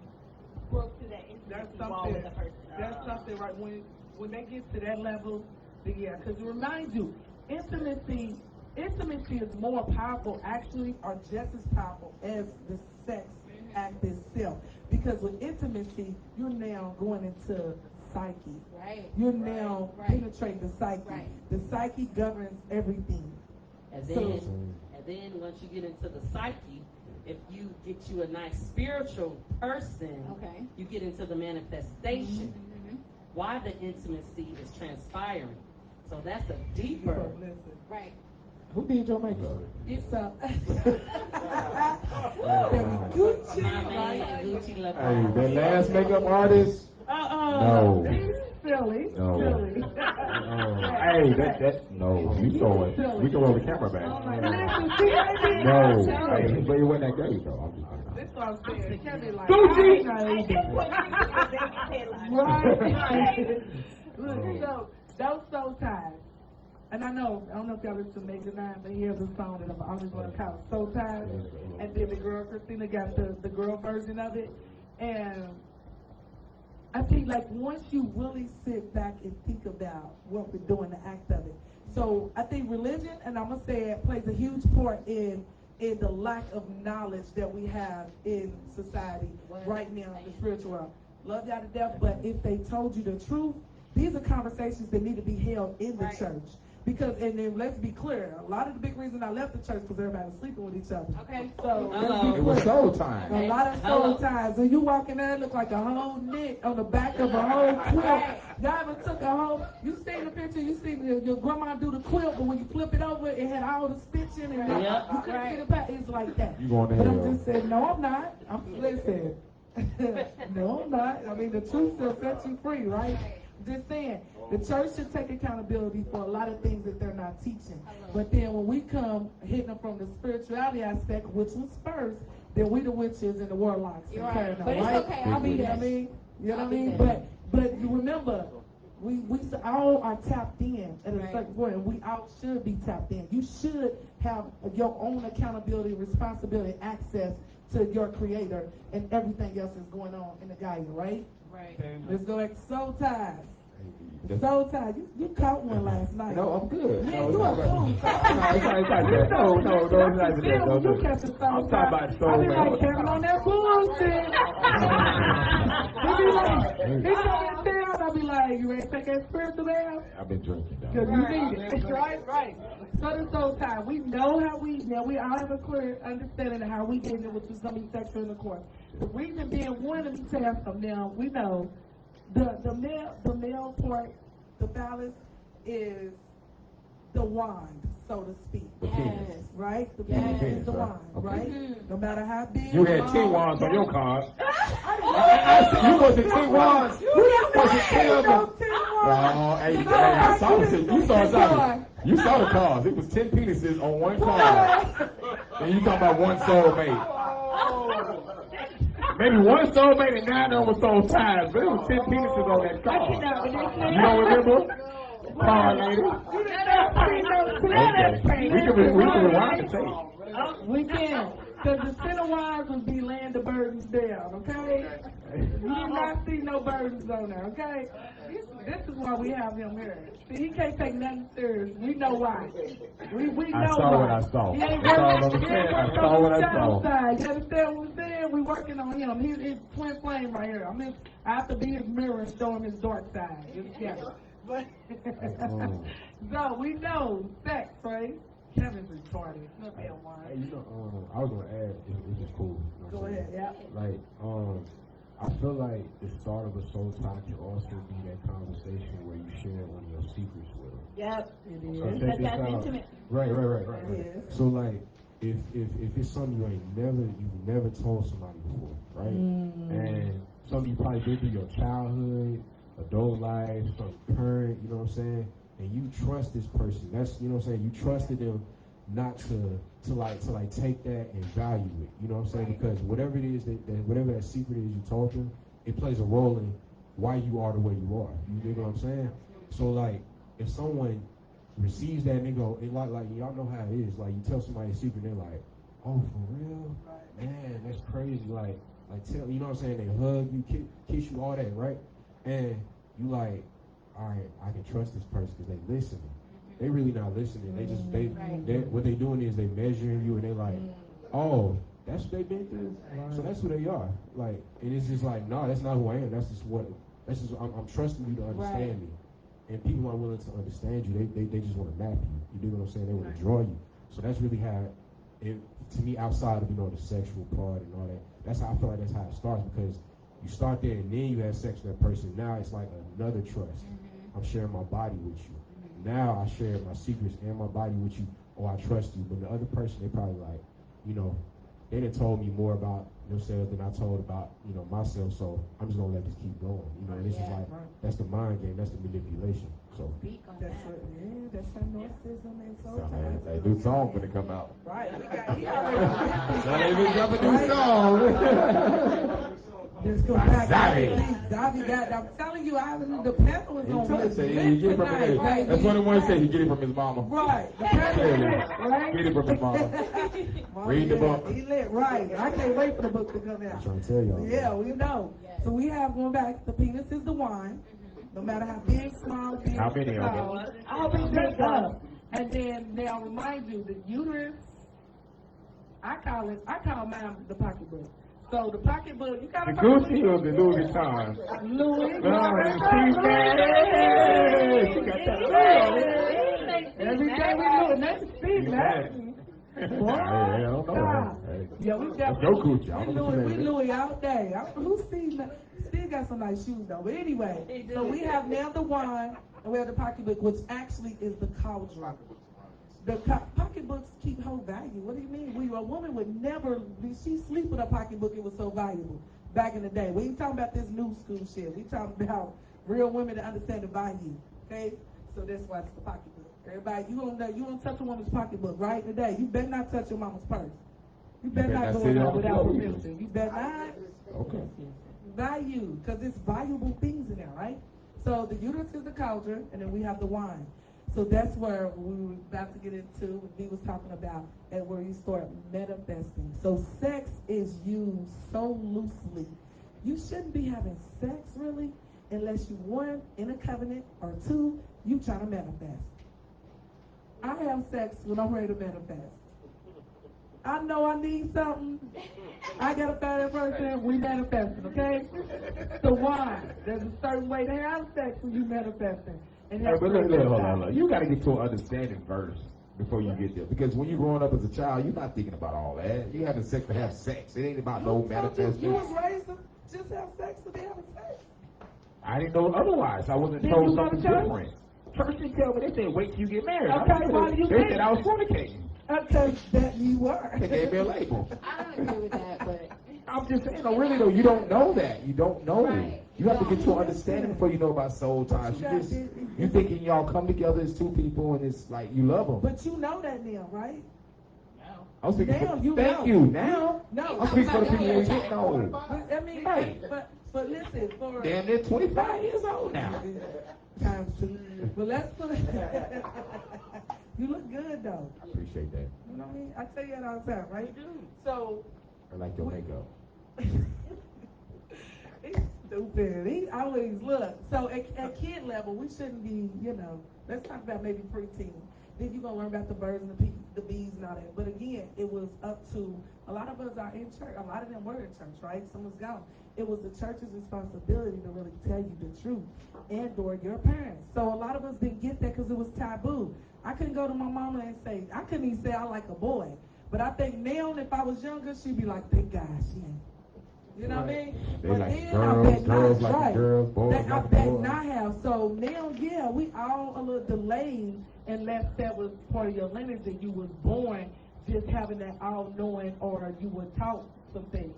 broke through that intimacy wall with the person. That's something, right? When they get to that level, yeah, because to remind you, intimacy is more powerful, actually, or just as powerful as the sex act itself. Because with intimacy, you're now going into psyche. Right. You're now penetrating the psyche. Right. The psyche governs everything. And then once you get into the psyche, if you get you a nice spiritual person, you get into the manifestation. Why the intimacy is transpiring. So that's a deeper. Right. Who did your makeup? It's Gucci. My man, Gucci La Hey, that last makeup artist? No. Silly. No. Silly. Hey, that no. You saw it. We can roll the camera back. No. Hey, but it wasn't that great though. I'm just saying. That's what I'm saying. Can't be like Gucci. Right. Look, so those soul ties. And I don't know if y'all listen to Major 9, but here's a song that I'm always going to call Soul Ties. And then the girl, Christina, got the girl version of it. And I think, like, once you really sit back and think about what we're doing, the act of it. So I think religion, and I'm going to say it, plays a huge part in the lack of knowledge that we have in society right now in the spiritual world. Love y'all to death, but if they told you the truth, these are conversations that need to be held in the church. Because, and then let's be clear, a lot of the big reason I left the church because everybody was sleeping with each other. Okay. So let's be clear. It was soul time. A lot of soul ties. When you walk in there, it look like a whole knit on the back of a whole quilt. Y'all ever took a whole, you seen the picture, you seen your grandma do the quilt, but when you flip it over, it had all the stitching and you couldn't see the back. It's like that. You going to But hell. I'm just saying, no, I'm not. Listen. No, I'm not. I mean, the truth will set you free, right? Just saying, the church should take accountability for a lot of things that they're not teaching. But then when we come hitting them from the spirituality aspect, which was first, then we the witches and the warlocks. You're right. But But it's okay. I'll be there. You know what I mean? But you remember, we all are tapped in at a certain point, and we all should be tapped in. You should have your own accountability, responsibility, access to your creator, and everything else is going on in the Gaia, right? Right. Let's go back to soul ties. Soul ties. You caught one last night. No, I'm good. Man, No, you it's are not cool. it's not that. No, it's not that. You catch the soul I'm talking about soul, I be man. like, Kevin on that bullshit. He be like, he coming down. I be like, you ready to take that spiritual bath? I've been drinking, though. Because you need it. Right. So the soul tie. We know how we all have a clear understanding of how we get it, which is going to be sexual intercourse. The reason being, one, let me tell you something now. We know the male part, the phallus, is the wand, so to speak. Yes. Right? The penis is the wand, Okay. right? No matter how big. You had 10 wands on your card. You wasn't 10 wands. You wasn't 10 of them. Oh, hey, I saw it. You saw something. You saw the cards. It was 10 penises on one card. And you talking about one soulmate. Maybe one soulmate and 9 of them were soul ties, but it was 10 penises on that card. You don't remember? Card lady. Okay. We can rewind the tape. We can. Because the center wise would be laying the burdens down, okay? You did not see no burdens on there, okay? This is why we have him here. See, he can't take nothing serious. We know why. We know why. I saw what I saw. He ain't That's all working. I'm saying. I saw what I saw. Side. You understand what I'm saying? We working on him. He's twin flame right here. I have to be his mirror and show him his dark side. But so we know sex, right? Kevin's retarded. No damn why. Hey, I was gonna add, it's just cool. You know Go ahead, yeah. Like, I feel like the start of a soul tie can also be that conversation where you share one of your secrets with them. Yep. It So is. check this That's out. intimate. Right. It is. So like, if it's something you've never told somebody before, right? And something you probably been through your childhood, adult life, some current, you know what I'm saying? And you trust this person. That's, you know what I'm saying? You trusted them not to take that and value it. You know what I'm saying? Because whatever it is whatever that secret is you told them, it plays a role in why you are the way you are. You dig what I'm saying? So like, if someone receives that and they go, it like y'all know how it is. Like you tell somebody a secret, they're like, oh, for real? Man, that's crazy. Like tell, you know what I'm saying? They hug you, kiss you, all that, right? And you like, all right, I can trust this person because they listening. They really not listening. They just what they doing is they measuring you and they like, oh, that's what they been through. So that's who they are. Like, and it's just like, no, that's not who I am. I'm trusting you to understand me. And people aren't willing to understand you. They just want to map you. You do what I'm saying? They want to draw you. So that's really how it, to me, outside of, the sexual part and all that, that's how I feel like that's how it starts, because you start there and then you have sex with that person. Now it's like another trust. I'm sharing my body with you. Now I share my secrets and my body with you, or I trust you. But the other person, they probably like, they done told me more about themselves than I told about, myself. So I'm just gonna let this keep going. And this is like, that's the mind game, that's the manipulation. So That's how narcissism and soul ties. That new song gonna come out. Right. He already new song. Just go back. Zavi got. I'm telling you, the panther was on his lip tonight. That's what the one said. He get it from his mama. Right. The panther lit, right? Get it from his mama. Read the book. He lit, right. I can't wait for the book to come out. I'm trying to tell y'all. Yeah, we know. So we have, going back, the penis is the wine. No matter how big, small, big, how many of small. them? I hope it's big up. And then they'll remind you the uterus. I call mine the pocketbook. So the pocketbook, you got the Gucci or the Louis Vuitton? Louis. Every day we do it. That's Steve, man. I don't know. Yeah, we got we Louis all day. Who's Steve? Steve got some nice shoes though. But anyway, so we have now the wine and we have the pocketbook, which actually is the cauldron. The pocketbooks keep whole value. What do you mean? A woman would never, she sleep with a pocketbook, it was so valuable back in the day. We ain't talking about this new school shit. We talking about real women that understand the value, okay? So that's why it's the pocketbook. Everybody, you don't touch a woman's pocketbook, right? Today, you better not touch your mama's purse. You better not go in there without permission. You better not. Okay. Value, because it's valuable things in there, right? So the uterus is the cauldron, and then we have the wine. So that's where we were about to get into what we was talking about, and where you start manifesting. So sex is used so loosely. You shouldn't be having sex, really, unless you, one, in a covenant, or two, you trying to manifest. I have sex when I'm ready to manifest. I know I need something. I got to find that person. We manifesting, okay? So why? There's a certain way to have sex when you manifesting. And but hold on. You got to get to an understanding first before you get there. Because when you're growing up as a child, you're not thinking about all that. You having sex to have sex. It ain't about no manifesting. You was raised to just have sex to be having sex. I didn't know otherwise. I wasn't told something different. Church didn't tell me. They said, wait till you get married. Okay, why do you They said I was fornicating. Because that you were. They gave me a label. I don't agree with that, but I'm just saying, no, really though, you don't know that. You don't know. Right. You have to get to an understanding before you know about soul ties. You thinking y'all come together as two people and it's like you love them. But you know that now, right? I was thinking, now, you thank know. you. Now, no. I'm speaking for the people who didn't know. I mean, right. but listen, for damn, they're 25 years old now. Times two. But let's put it. You look good though. I appreciate that. You know what I mean? I tell you that all the time, right? You do. So. I like your makeup. He's stupid. He always look. So at kid level, we shouldn't be, let's talk about maybe preteen. Then you're going to learn about the birds and the bees and all that. But again, it was up to, a lot of us are in church. A lot of them were in church, right? Some was gone. It was the church's responsibility to really tell you the truth and or your parents. So a lot of us didn't get that because it was taboo. I couldn't go to my mama and say, I couldn't even say I like a boy. But I think now, if I was younger, she'd be like, thank God she ain't. You know what I mean? They but like then girls, I bet girls not, like right. girls, boys that, like I bet boys. not have. So now, yeah, we all a little delayed unless that was part of your lineage that you was born just having that all-knowing or you were taught some things.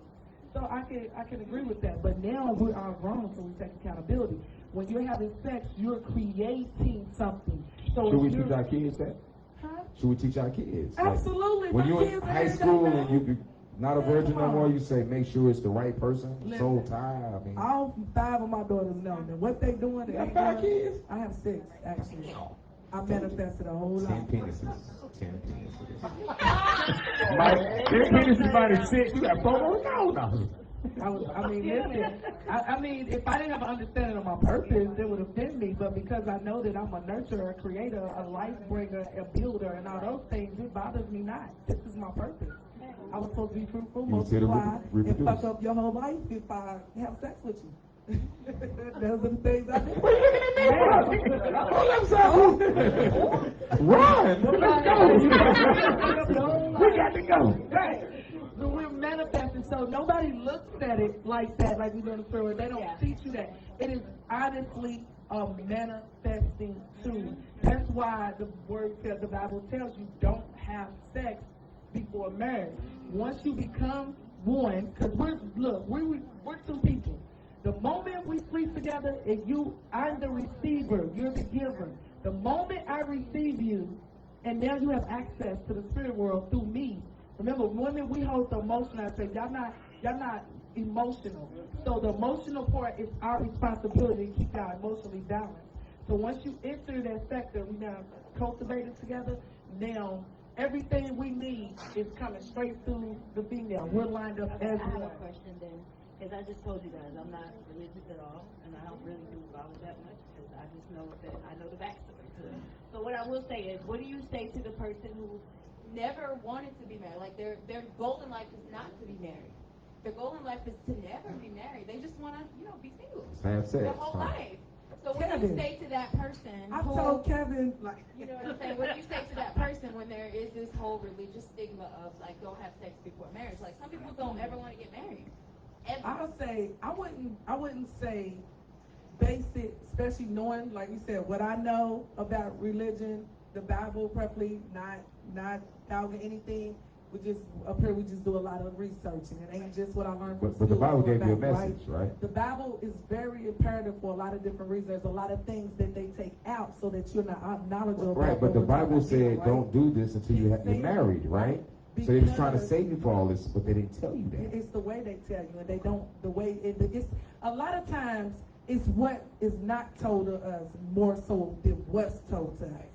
So I can agree with that. But now we are grown, so we take accountability. When you're having sex, you're creating something. So should we teach our kids that? Huh? Should we teach our kids? Like, Absolutely. when My you're in kids are high here school right and now. you not a virgin no more, you say make sure it's the right person. Listen, Soul tie. I mean, all 5 of my daughters know that what they doing. you They got ain't 5 doing- kids? I have 6 actually. I manifested a whole 10 lot. penises. 10 penises. Mike, 10 penises minus 6. You got 4 more? No. I mean, if I didn't have an understanding of my purpose, it would offend me. But because I know that I'm a nurturer, a creator, a life bringer, a builder, and all those things, it bothers me not. This is my purpose. I was supposed to be fruitful, You was here to multiply, and reproduce. fuck up your whole life if I have sex with you. Those are the things I do. Run! Let's go! We got to go! Right. So we're manifesting, so nobody looks at it like that, like we do in the spirit. They don't teach you that. It is honestly a manifesting tool. That's why the Bible tells you don't have sex before marriage. Once you become one, because we're 2 people. The moment we sleep together, I'm the receiver, you're the giver. The moment I receive you, and now you have access to the spirit world through me. Remember, women, we hold the emotional aspect. Y'all not emotional. So the emotional part is our responsibility to keep y'all emotionally balanced. So once you enter that sector, we now cultivate it together. Now everything we need is coming straight through the female. We're lined up as I have one. a question then, because I just told you guys I'm not religious at all, and I don't really do follow that much, because I just know that I know the backstory to it. So what I will say is, what do you say to the person who never wanted to be married? Like their goal in life is not to be married. Their goal in life is to never be married. They just want to, be single Have sex. their whole life. So what do you say to that person? I told Kevin, like, you know what I'm saying? What do you say to that person when there is this whole religious stigma of like don't have sex before marriage? Like some people don't ever want to get married. Ever. I wouldn't say base it, especially knowing, like you said, what I know about religion, the Bible, preferably not doubting anything. We just do a lot of researching. It ain't just what I learned from But the school. Bible gave you a Right? message, right? The Bible is very imperative for a lot of different reasons. There's a lot of things that they take out so that you're not knowledgeable about. Right, but the Bible said right? don't do this until you're married, right? So they was trying to save you for all this, but they didn't tell you that. It's the way they tell you, and they don't. The way it's a lot of times it's what is not told to us more so than what's told to us.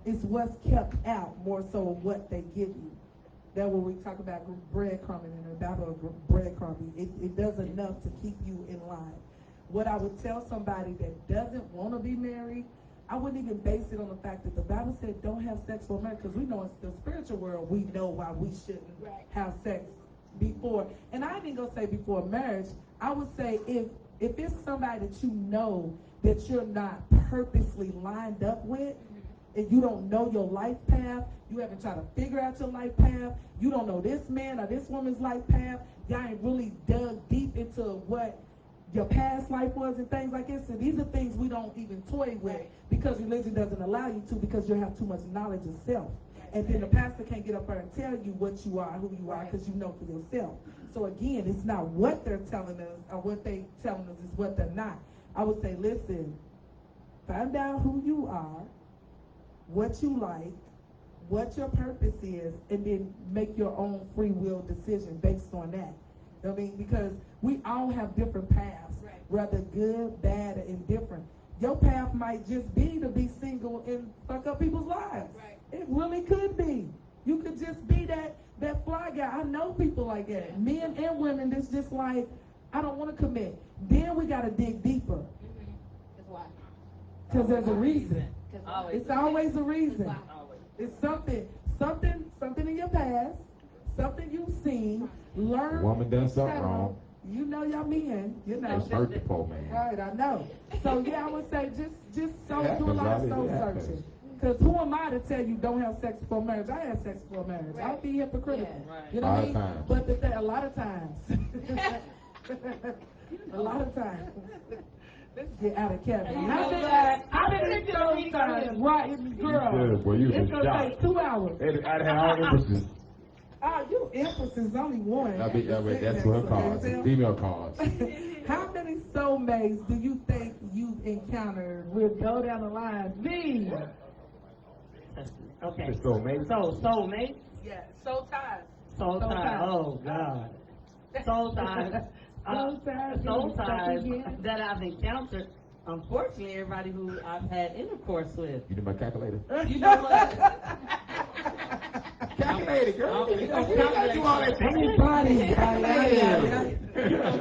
It's what's kept out more so than what they give you. That when we talk about breadcrumbing in the Bible, breadcrumbing, it does enough to keep you in line. What I would tell somebody that doesn't want to be married, I wouldn't even base it on the fact that the Bible said don't have sex before marriage, because we know in the spiritual world we know why we shouldn't have sex before. And I ain't even gonna say before marriage. I would say if it's somebody that you know that you're not purposely lined up with, and you don't know your life path, you haven't tried to figure out your life path, you don't know this man or this woman's life path, y'all ain't really dug deep into what your past life was and things like this. So these are things we don't even toy with because religion doesn't allow you to, because you have too much knowledge of self. And then the pastor can't get up there and tell you what you are, who you are, because you know for yourself. So again, it's not what they're telling us or what they telling us, is what they're not. I would say, listen, find out who you are, what you like, what your purpose is, and then make your own free will decision based on that. You know what I mean? Because we all have different paths, whether good, bad, or indifferent. Your path might just be to be single and fuck up people's lives. It really could be. You could just be that fly guy. I know people like that. Men and women that's just like, I don't want to commit. Then we got to dig deeper. Why? Because there's a reason. It's always a reason. Always. It's something in your past, something you've seen, learned. Woman done something wrong. You know your men, you know. Just hurt the poor man. Right, I know. So yeah, I would say just do a happens, lot of right? soul It happens. searching. Because who am I to tell you don't have sex before marriage? I had sex before marriage. I'd be hypocritical. You know what I mean? Times. But a lot of times. A lot of times. Let's get out of Kevin. I've been in those times, right, girl. Good, boy, you It's just gonna take 2 hours. I'd have all emphasis. You emphasis only one. That's what her calls. Female calls. How many soulmates do you think you've encountered? We'll go down the line. V. Testament. Okay. The soulmate. So, soulmate? Yeah, soul ties. Soul ties. Oh, God. Soul ties. Soul ties that I've encountered. Unfortunately, everybody who I've had intercourse with. You need my calculator? You know what? Calculator, girl. You don't calculate do all that something. You don't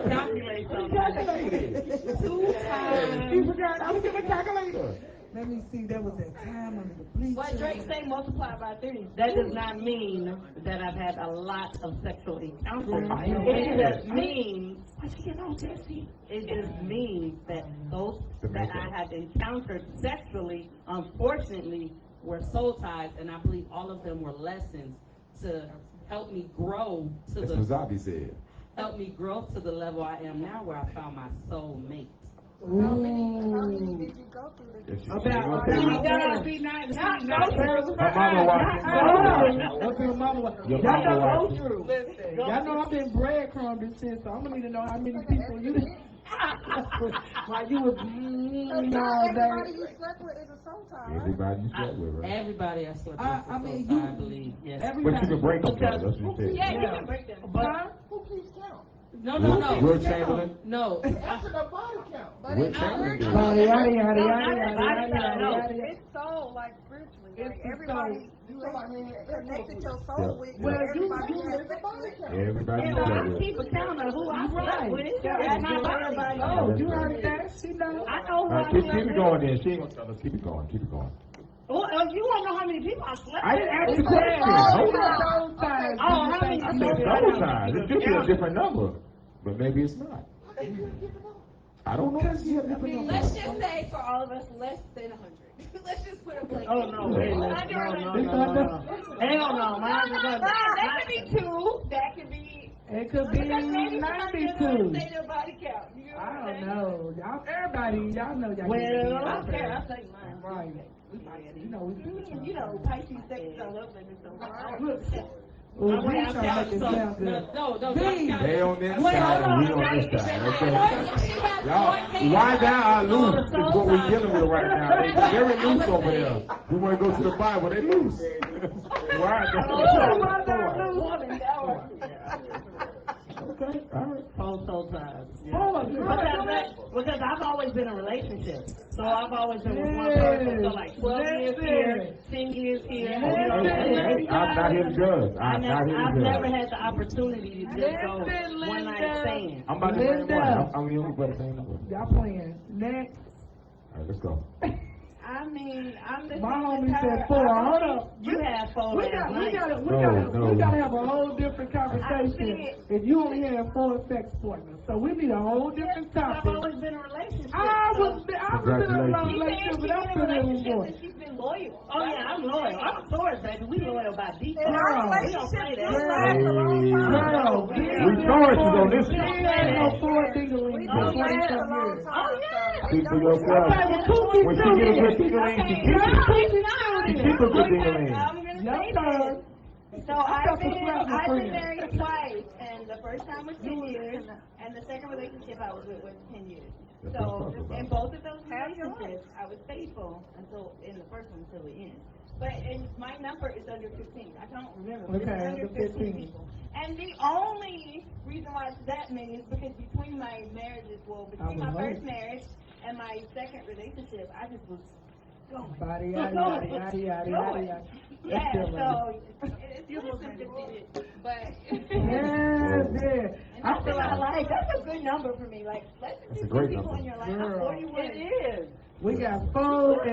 calculate something. 2 times. You forgot I was giving a calculator. Let me see, there was that time under the bleachers. What Drake say multiplied by 3. That does not mean that I've had a lot of sexual encounters. Mm-hmm. It just means, it just means that those that I have encountered sexually, unfortunately, were soul ties, and I believe all of them were lessons to help me grow to That's the what Zabi said. help me grow to the level I am now, where I found my soul mate. Ooh. Yes, she About- said. about- gotta be nice. Her mama watching. What's your mama watching? Your Y'all mama know watching. go through. Y'all know I've been breadcrumbed and shit, so I'm gonna need to know how many people you while you was all Everybody day. you slept with is a soul tie, right? Everybody you slept with, right? Everybody I slept with I was a mean, soul you- tie, I believe. Yes. But you can break them, though. That's what you said. Yeah, you can break them. But Who keeps count? no. Will Chamberlain? No. After the body count. Will Chamberlain did. Yada, yada, yada, yada, yada. It's soul, like spiritually. It's Like the everybody you connected your soul Yep. with. Well, everybody you has a body count. Everybody you Yeah, slept I with. keep a count of who I slept Right. with. Yeah, That's not everybody. Oh, you heard that? She knows. I know who I Keep slept it with. going then. She ain't gonna tell us. Keep it going. Keep it going. Well, you want to know how many people I slept I with? didn't ask the question. Hold on. Soul ties. Oh, how many I said double time. It should be a different number. But maybe it's not. I don't know. Let's just say for all of us, less than 100. Let's just put a blanket. Oh no, wait, no. Hell no, mine is under. That could be 2. That could be. It could be Because maybe somebody doesn't 92. say their body count. You know what I I'm don't saying? know. Y'all, everybody, y'all know y'all. Well, I don't care. I'll tell you mine. Right. You know, You know, Pisces sex all over and so. we I'm trying to make it sound good. No, They on this Wait, side hold and we on. on this side. Okay? Y'all, wind down our loose is what we're dealing with right now. They very loose over there. We want to go to the Bible. They loose. Wind down. Okay, all right. soul ties. Yeah. Oh, Because I've always been in a relationship. So I've always been with one person. So like 12 years here, 10 years here. Hey, I'm not here to judge. I'm not here I've to never judge. had the opportunity to just go one night stand. I'm about to bring one. I'm the only brother saying number. y'all playing. Next. All right, let's go. I mean, I'm the My same homie as said her. 4. Hold up. You had 4 We last night. gotta have a whole different conversation. If you only had 4 sex partners, so we need a whole different I've topic. always been in a relationship. I was in a long She relationship, said but I'm she's still been in a in relationship one. and she's been loyal. Oh yeah, I'm loyal. I'm Taurus, baby. We loyal by default. In our We don't play relationship, that. we last a long time. Girl, We Tauruses on this we one. ain't no 4 dingaling We for don't last 20 a long years. time. Speak for yourself. When she get a good ding-a-ling, she keep it. She keep a good ding-a-ling. I'm gonna Your say turn. this. So got some flat I've friends. been married twice, and the first time was 10 years, and the second relationship I was with was 10 years. That's So what I'm talking about. in both of those relationships, I was faithful until in the first one until the end. But my number is under 15. I don't remember. But Okay, it's under under 15 15. people. And the only reason why it's that many is because between my marriages, between my first marriage and my second relationship, I just was going. Body, yada, yada, yada, yada, yada, yada. Yeah, That's so it's less than 15, but yeah. and that's what I like. That's a good number for me. Like less than That's a 15 great people number. in your life. Girl. I'm 41. It is. We got 4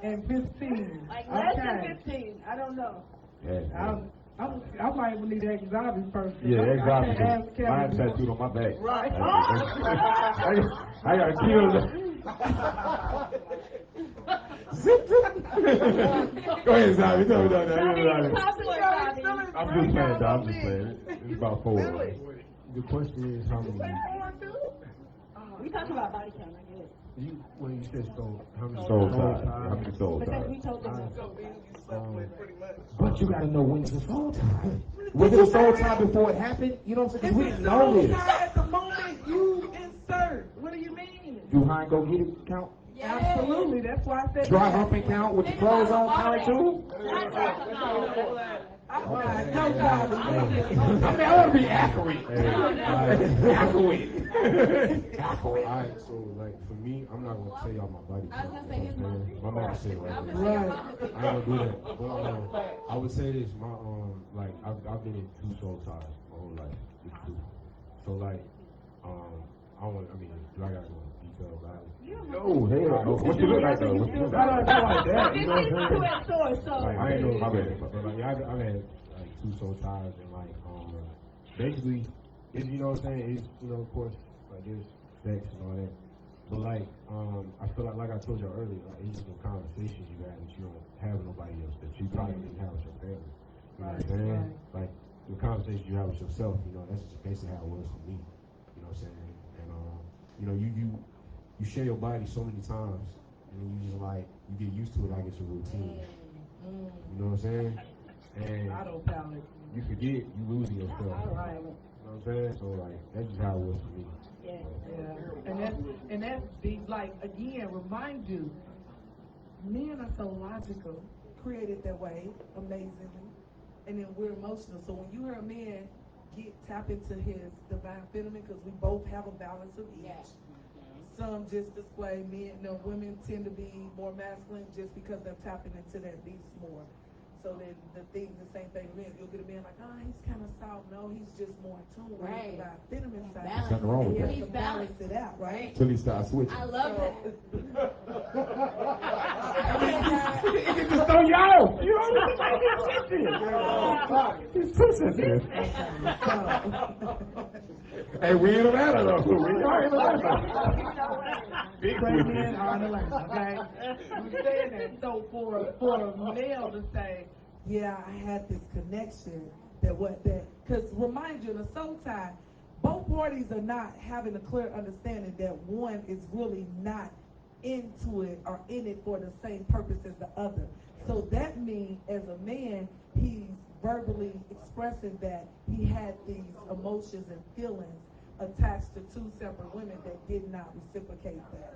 and 15. Like less than Okay. 15. I don't know. Yeah. I might even need an Exotic first. Yeah, I exactly. can't ask Kevin. Mine tattooed on my back. Right. I gotta kill them. Go ahead, Zombie. Tell me that. I'm just playing, dog. I'm just playing. It's about 4. The question is how many? We talking about body count, I guess. When you said soul, how many Soul ties. How many soul Because ties? we told them. But you gotta know when it's a soul tie. Was it a soul tie before it happened? You know what I'm saying? 'Cause we didn't know this. At the moment you insert. What do you mean? Do high and go get it count? Absolutely, that's why I said Dry that. humping count with the clothes on count too? I mean, I want to be accurate. Accurate. Alright, so like for me, I'm not gonna tell y'all my body count. My mama said it right there. Right. I ain't gonna do that. But I would say this, my like I've been in 2 soul ties my whole life. Big 2. So like I mean, do I gotta go into detail about it? Oh, hell no. What you look like though? What you look like? Not like that. You know what I'm saying? Like, I ain't know. My bad. But like, I've had like 2 soul ties and like basically, you know what I'm saying? It's, you know, of course, like there's sex and all that. But like, I feel like I told y'all earlier, like it's just the conversations you had that you don't have with nobody else that you probably didn't have with your family. You know what I'm saying? Like the conversations you have with yourself, you know, that's just basically how it was for me. You know what I'm saying? And you know, you share your body so many times, and then you just like you get used to it like it's a routine. You know what I'm saying? And Autopilot. you forget, you losing yourself. You know what I'm saying? So like that's just how it was for me. Yeah. And that's the, like, again, remind you, men are so logical, created that way, amazingly, and then we're emotional. So when you hear a man tap into his divine feminine, because we both have a balance of each. Some just display women tend to be more masculine just because they're tapping into their beast more. So then the same thing with men. You'll get a man like, he's kind of soft. No, he's just more in tune with his divine feminine side. There's nothing wrong with And that. he has to balance it out, right? Till he starts switching. I love that. It can just throw you off. You know, he's too sensitive. Hey, we in Atlanta though. We are in Atlanta. Big Great men are in Atlanta, okay? I'm saying that. So for a male to say, yeah, I had this connection because remind you, in a soul tie, both parties are not having a clear understanding that one is really not into it or in it for the same purpose as the other. So that means, as a man, he's verbally expressing that he had these emotions and feelings attached to 2 separate women that did not reciprocate that.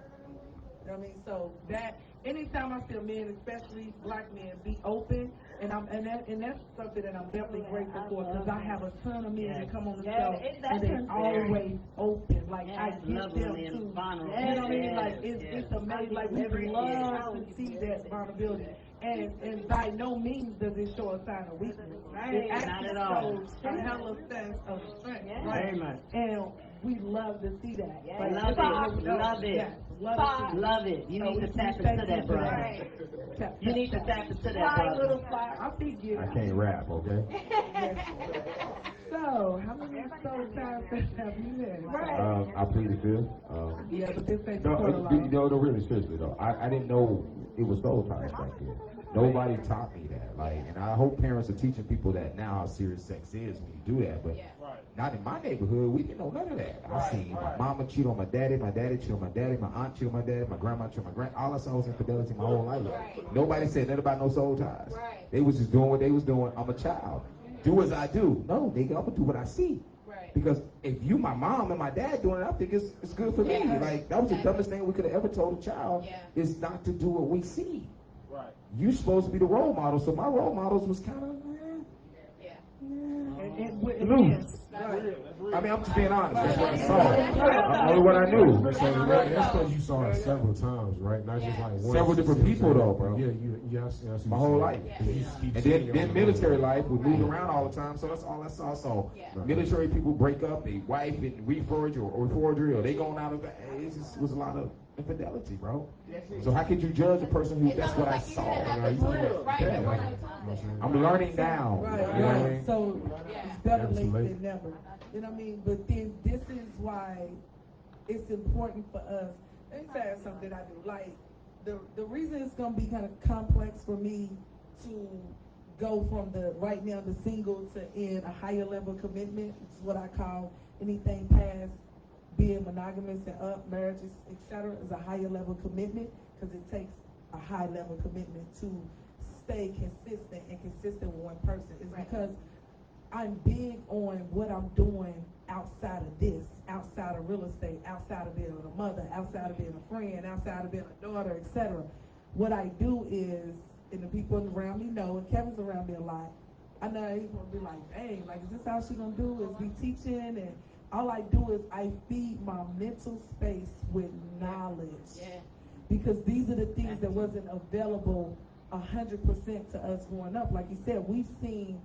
You know what I mean? So that anytime I see a man, especially black men, be open, and that's something that I'm definitely grateful for, because I have a ton of men that come on the show and they're always open. Like I get them to, you know what I mean? Like it's amazing. Like we love to see that vulnerability. And by no means does it show a sign of weakness. It actually shows a hell of a sense of strength. Right? And we love to see that. Like, Love it. You need to tap into that, brother. You need to tap into that, brother. I can't rap, okay? So, how many soul ties have you had? I plead the fifth. Yeah, but this ain't no, really, seriously though. I didn't know it was soul ties back then. Nobody taught me that. Like, and I hope parents are teaching people that now how serious sex is when you do that. But not in my neighborhood. We didn't know none of that. I seen my mama cheat on my daddy cheat on my daddy, my aunt cheat on my dad, my grandma cheat on my grand. All I saw was infidelity my whole life. Nobody said nothing about no soul ties. They was just doing what they was doing. I'm a child. Do as I do. No, nigga, I'm gonna do what I see. Because if you, my mom, and my dad doing it, I think it's good for me. Like, that was the dumbest thing we could have ever told a child is not to do what we see. You supposed to be the role model, so my role models was kind of loose. I mean, I'm just being honest. That's what I saw. Only what I knew. So that's because you saw it several times, right? Not just like one. Several different people, though, bro. Yeah, my whole life. And then military life, we moved around all the time, so that's all I saw. So military people break up, they wife and reforge or forgery, or they going out of it just was a lot of infidelity, bro. So how could you judge a person who that's what I saw? I'm learning now. You know what I mean? So it's better late than never. You know what I mean? But then this is why it's important for us. Let me say something I do. Like the reason it's gonna be kind of complex for me to go from the right now the single to in a higher level commitment, which is what I call anything past being monogamous and up, marriages, etc., is a higher level commitment, because it takes a high level commitment to stay consistent with one person. It's because I'm big on what I'm doing outside of this, outside of real estate, outside of being a mother, outside of being a friend, outside of being a daughter, etc. What I do is, and the people around me know, and Kevin's around me a lot, I know he's gonna be like, hey, like, is this how she gonna do? Is be teaching? And all I do is I feed my mental space with knowledge. Yeah. Because these are the things that wasn't available 100% to us growing up. Like you said, we've seen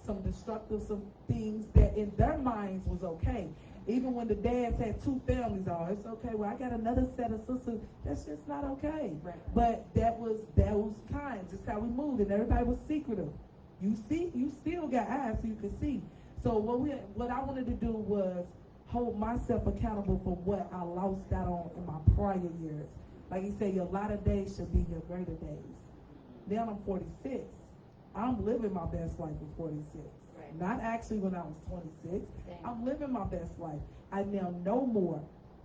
some destructive, some things that in their minds was okay. Even when the dads had 2 families, oh, it's okay. Well, I got another set of sisters. That's just not okay. Right. But that was those times. It's how we moved, and everybody was secretive. You see, you still got eyes so you can see. So what I wanted to do was hold myself accountable for what I lost out on in my prior years. Like you say, your latter days should be your greater days. Now I'm 46. I'm living my best life at 46. Right. Not actually when I was 26. I'm living my best life. I now know more,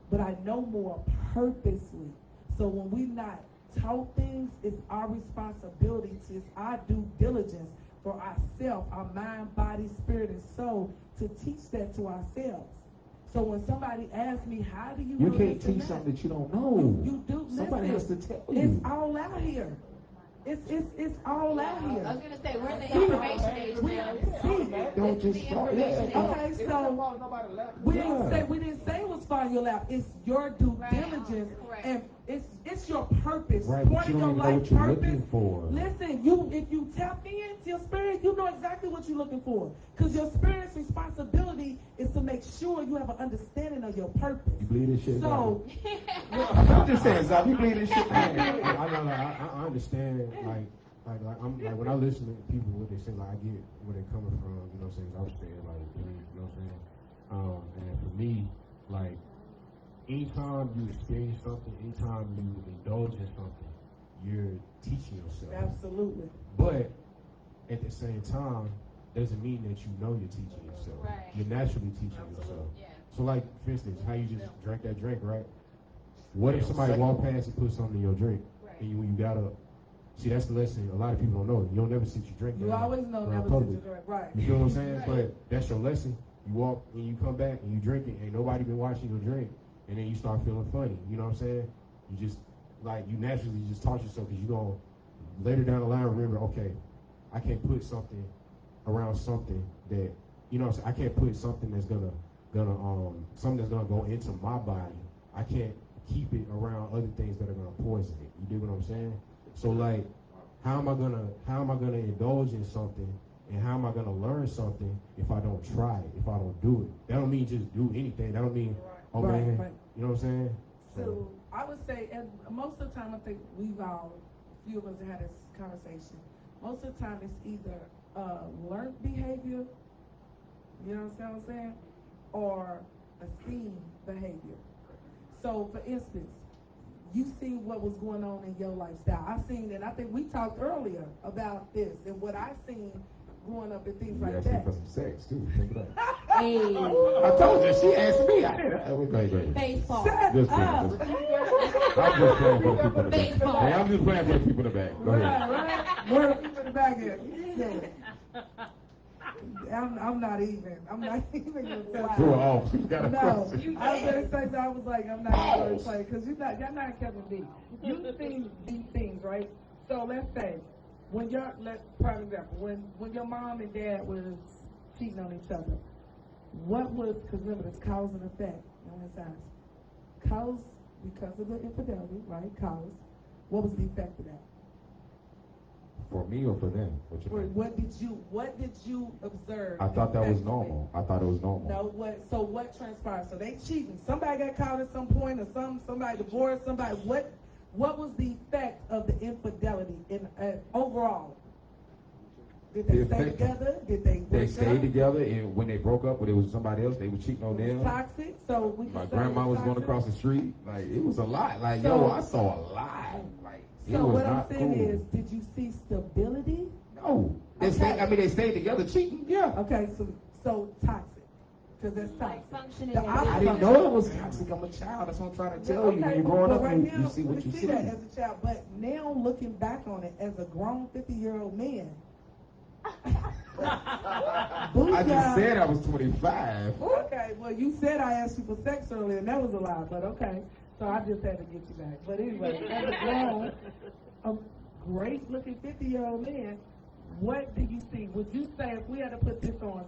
but I know more purposely. So when we not taught things, it's our responsibility, it's our due diligence for ourselves, our mind, body, spirit, and soul, to teach that to ourselves. So when somebody asks me, how do you You know can't this and teach that? something that you don't know. You do. Somebody listen, has to tell you. It's all out here. It's all out here. I was gonna say, we're in the information age now. Don't just start. Okay, so we didn't say it was finding your lap. It's your due diligence, and it's your purpose. Right, but Part you of don't your even know life what you're purpose. looking for. Listen, if you tap into your spirit, you know exactly what you're looking for. Because your spirit's responsibility is to make sure you have an understanding of your purpose. You believe this shit? So, I'm just saying, Zach, you believe this shit? I understand, like when I listen to people, what they say, like, I get where they're coming from, you know what I'm saying? I understand, like, you know what I'm saying? And for me, like, anytime you experience something, anytime you indulge in something, you're teaching yourself. absolutely. But at the same time, doesn't mean that you know you're teaching yourself. Right. You're naturally teaching yourself. Yeah. So, like, for instance, how you just drank that drink, right? What if somebody walked past and put something in your drink, and when you got up? See, that's the lesson. A lot of people don't know. You don't never sit your drink You down always know around never public. sit your drink, right. You feel what I'm saying? Right. But that's your lesson. You walk and you come back and you drink it. Ain't nobody been watching your drink, and then you start feeling funny. You know what I'm saying? You just you naturally just taught yourself because you gonna later down the line remember. Okay, I can't put something around something that you know. What I'm saying? I can't put something that's gonna something that's gonna go into my body. I can't keep it around other things that are gonna poison it. You dig what I'm saying? So like, how am I gonna indulge in something, and how am I gonna learn something if I don't try it, if I don't do it? That don't mean just do anything. That don't mean, oh Right, man, right. you know what I'm saying? So I would say, and most of the time, I think we've all, a few of us have had this conversation. Most of the time, it's either learned behavior, you know what I'm saying, or esteemed behavior. So, for instance, you seen what was going on in your lifestyle. I seen, and I think we talked earlier about this and what I seen growing up and things You like asked me that. for some sex, too. Think about it. Hey. I told you, she asked me. I didn't. Go ahead. Baseball. Just kidding. I'm just playing for the people in the back. Baseball. Hey, I'm just playing for the people in the back. Go ahead. Right. Where the people in the back at? I'm not even gonna tell Go you. off. You got a No, question. I was gonna say that. I was like, I'm not even gonna play because y'all not Kevin D. You seen these things, right? So let's say when prime example, when your mom and dad was cheating on each other, what was, because remember it's cause and effect on his eyes. Cause because of the infidelity, right? Cause. What was the effect of that? For me or for them? Or what did you observe? I thought that was normal. I thought it was normal. No, what transpired? So they cheating. Somebody got caught at some point, or somebody divorced somebody. What was the effect of the infidelity in overall? Did they stay together? Did they break They stayed up? together, and when they broke up, when it was somebody else, they were cheating on them. Toxic. So My grandma was going across the street. Like, it was a lot. Like, So- I saw a lot. Like, it So was what I'm not saying cool. is, did you see stability? No. They stayed together cheating. Yeah. Okay, so toxic, because that's toxic. Functioning. I didn't know it was toxic. I'm a child. That's what I'm trying to tell you. When you're growing up, right now, you see what you see. that as a child. But now looking back on it as a grown 50-year-old man, I just said I was 25. Okay, well, you said I asked you for sex earlier, and that was a lie, but okay. So I just had to get you back. But anyway, as a grown, a great-looking 50-year-old man, what do you see? Would you say if we had to put this on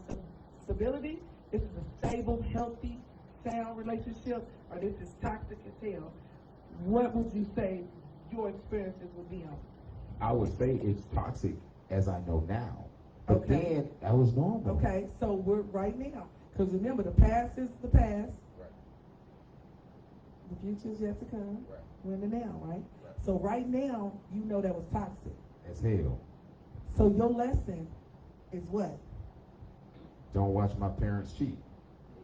stability, this is a stable, healthy, sound relationship, or this is toxic as hell, what would you say your experiences would be on? I would say it's toxic as I know now. But Okay. then that was normal. Okay, so we're right now. Because remember, the past is the past. Right. The future is yet to come. Right. We're in the now, right? So right now, you know that was toxic. As hell. So your lesson is what? Don't watch my parents cheat.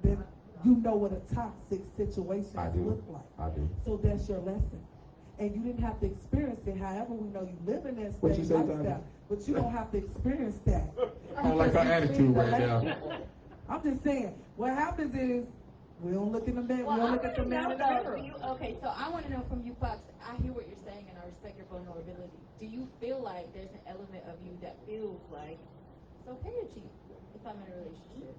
That you know what a toxic situation I do. look like. I do. So that's your lesson. And you didn't have to experience it. However, we know you live in that What you state say, lifestyle. Tommy? But you don't have to experience that. I don't like her attitude right now. I'm just saying, what happens is, we don't look in the man, we don't look at the man in the mirror. Okay, so I want to know from you, Fox. I hear what you're saying, and I respect your vulnerability. Do you feel like there's an element of you that feels like it's okay to cheat if I'm in a relationship?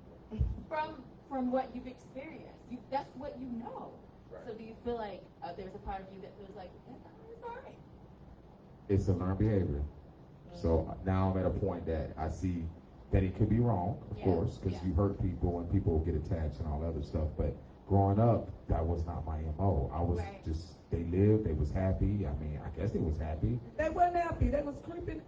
From what you've experienced, that's what you know. Right. So do you feel like there's a part of you that feels like it's all right? It's a learned behavior. So now I'm at a point that I see that it could be wrong, of course, because you hurt people and people get attached and all that other stuff. But growing up, that was not my MO. I was just, they lived, they was happy. I mean, I guess they was happy. They weren't happy, they was creeping.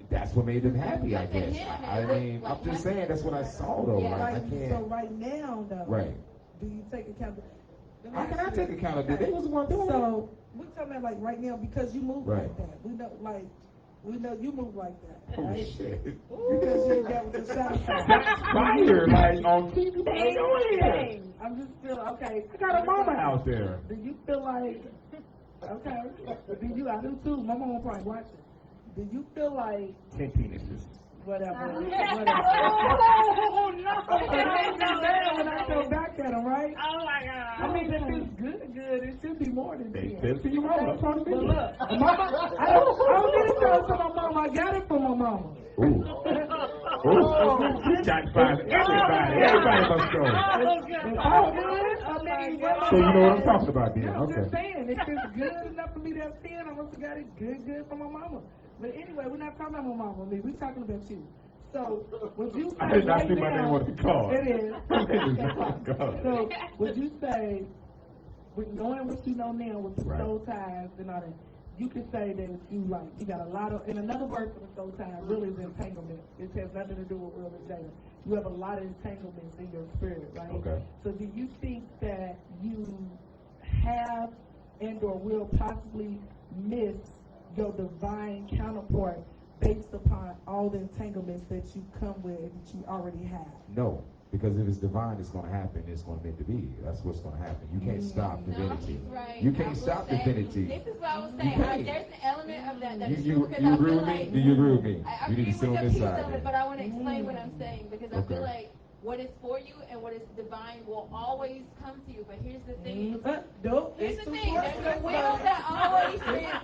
That's what made them happy, I guess. I mean, I'm just saying, that's what I saw, though. Yeah. Like, I can't. So right now, though, do you take accountability? How can I take accountability? They was the one doing it. So we're talking about like right now because you move like that. We know you move like that. Oh, right? shit. Because you ain't got with the shadow side. That's fire, like on TV. Hey, I'm just feeling okay. I got a mama out there. Do you feel like okay? Do you? I do too. My mama probably watching. Do you feel like 10 penises. whatever? Oh, no. When I go back at him, right? Oh, my God. I mean, if it's good, it should be more than They 10. said it to you, mama. I'm trying to But be. look, mama, I don't need to tell it to my mama. I got it from my mama. Ooh. Ooh. You got to find everybody. Everybody must go. Oh, good. I mean, So you know what I'm talking about then. I'm just Okay. saying, if it's good enough for me to have 10, I must have got it good from my mama. But anyway, we're not talking about my mama, me. We're talking about you. So, would you say I did not right see my now, name on the card. It is. God. So, would you say, with knowing what you know now with the Right. soul ties and all that, you can say that you got a lot of, and another word for the soul ties really is entanglement. It has nothing to do with Will and Jada. You have a lot of entanglements in your spirit, right? Okay. So do you think that you have and or will possibly miss your divine counterpart based upon all the entanglements that you come with and that you already have? No, because if it's divine, it's going to happen. It's going to meant to be. That's what's going to happen. You can't stop divinity. Right. You can't stop divinity. This is what I was saying. There's an element of that is true You because I agree feel with me? like Do you agree with me? I You need agree to sit with on your this piece side. of it, then. but I want to explain what I'm saying because I feel Okay. like what is for you and what is divine will always come to you. But here's the thing. Here's the thing. There's a wheel that always spins.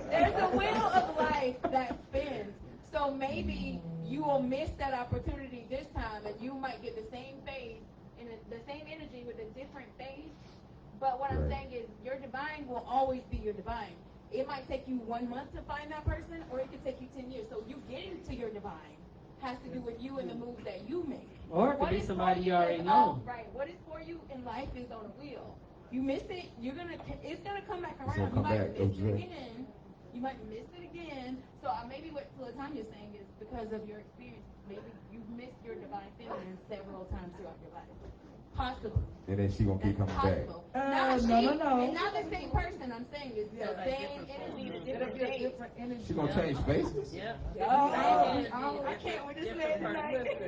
There's a wheel of life that spins. So maybe you will miss that opportunity this time, and you might get the same phase in the same energy with a different phase. But what I'm saying is, your divine will always be your divine. It might take you 1 month to find that person, or it could take you 10 years. So you getting to your divine has to do with you and the moves that you make. Or it could be somebody you already know. Right. What is for you in life is on a wheel. You miss it, it's gonna come back It's around. gonna come You might back, miss don't it you? again. You might miss it again. So maybe what La'Tanya's saying is because of your experience, maybe you've missed your divine feminine several times throughout your life. Possible. And then she going to keep coming back. Possible. No. And not the same person. I'm saying it's the same energy, the different days. She going to change faces? Yeah. I can't with this man tonight.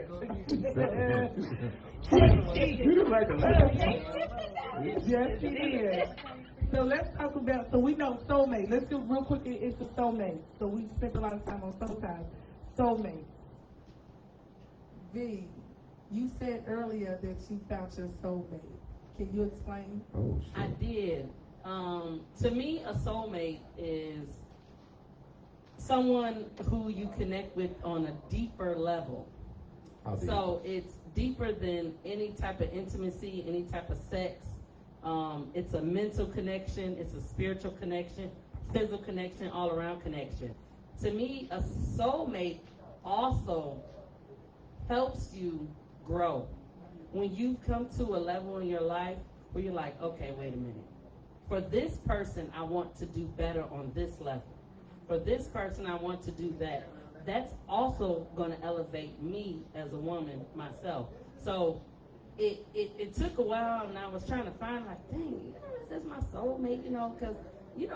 You look like the last. Yes, she is. So let's talk about, so we know soulmate. Let's do real quick, it's a soulmate. So we spent a lot of time on soul ties. Soulmate. V, you said earlier that you found your soulmate. Can you explain? Oh, shit. I did. To me, a soulmate is someone who you connect with on a deeper level. How deep? So it's deeper than any type of intimacy, any type of sex. It's a mental connection, it's a spiritual connection, physical connection, all around connection. To me, a soulmate also helps you grow. When you come to a level in your life where you're like, okay, wait a minute. For this person, I want to do better on this level. For this person, I want to do that. That's also going to elevate me as a woman myself. So it took a while, and I was trying to find, like, dang, is this my soulmate? Because, you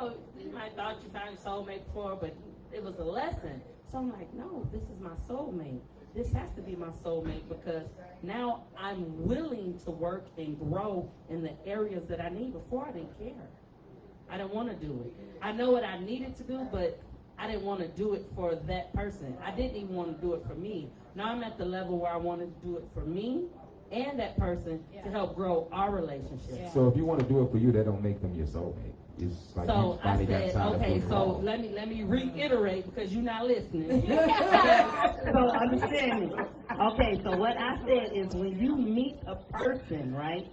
might thought you found your soulmate before, but it was a lesson. So I'm like, no, this is my soulmate. This has to be my soulmate because now I'm willing to work and grow in the areas that I need. Before I didn't care. I didn't want to do it. I know what I needed to do, but I didn't want to do it for that person. I didn't even want to do it for me. Now I'm at the level where I want to do it for me and that person to help grow our relationship. Yeah. So if you want to do it for you, that don't make them your soulmate. It's like so you finally I said, got time okay, to so let me reiterate because you're not listening. So understand me. Okay, so what I said is when you meet a person, right,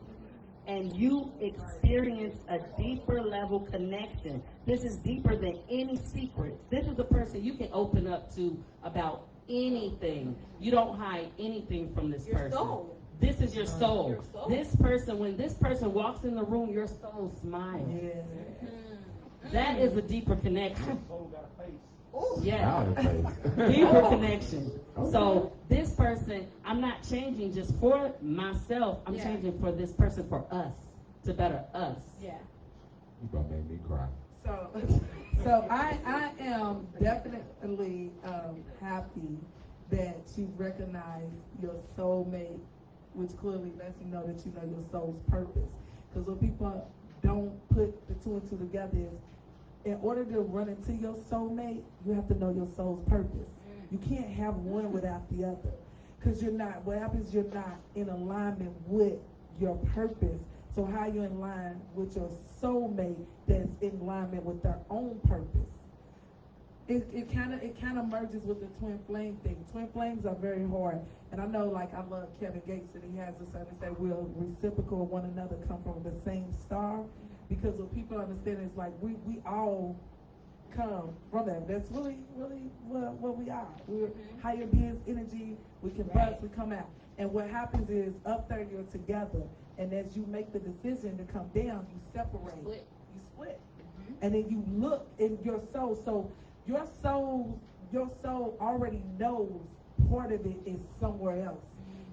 and you experience a deeper level connection, this is deeper than any secret. This is a person you can open up to about anything. You don't hide anything from this person. Soul. This is your soul. This person, when this person walks in the room, your soul smiles. That is a deeper connection. Yeah. Deeper connection. So this person, I'm not changing just for myself. I'm changing for this person, for us, to better us. Yeah. You gonna make me cry. So I am definitely happy that you recognize your soulmate, which clearly lets you know that you know your soul's purpose. Because what people don't put the two and two together is, in order to run into your soulmate, you have to know your soul's purpose. You can't have one without the other. Because what happens, you're not in alignment with your purpose. So how you in line with your soulmate that's in alignment with their own purpose? It kind of merges with the twin flame thing. Twin flames are very hard. And I know, like, I love Kevin Gates, and he has this saying that we're reciprocal of one another, come from the same star. Because what people understand is, like, we all come from that. That's really, really what we are. We're higher beings, energy, we can burst, we come out. And what happens is, up there you're together, and as you make the decision to come down, you separate. You split. And then you look in your soul. So your soul already knows part of it is somewhere else.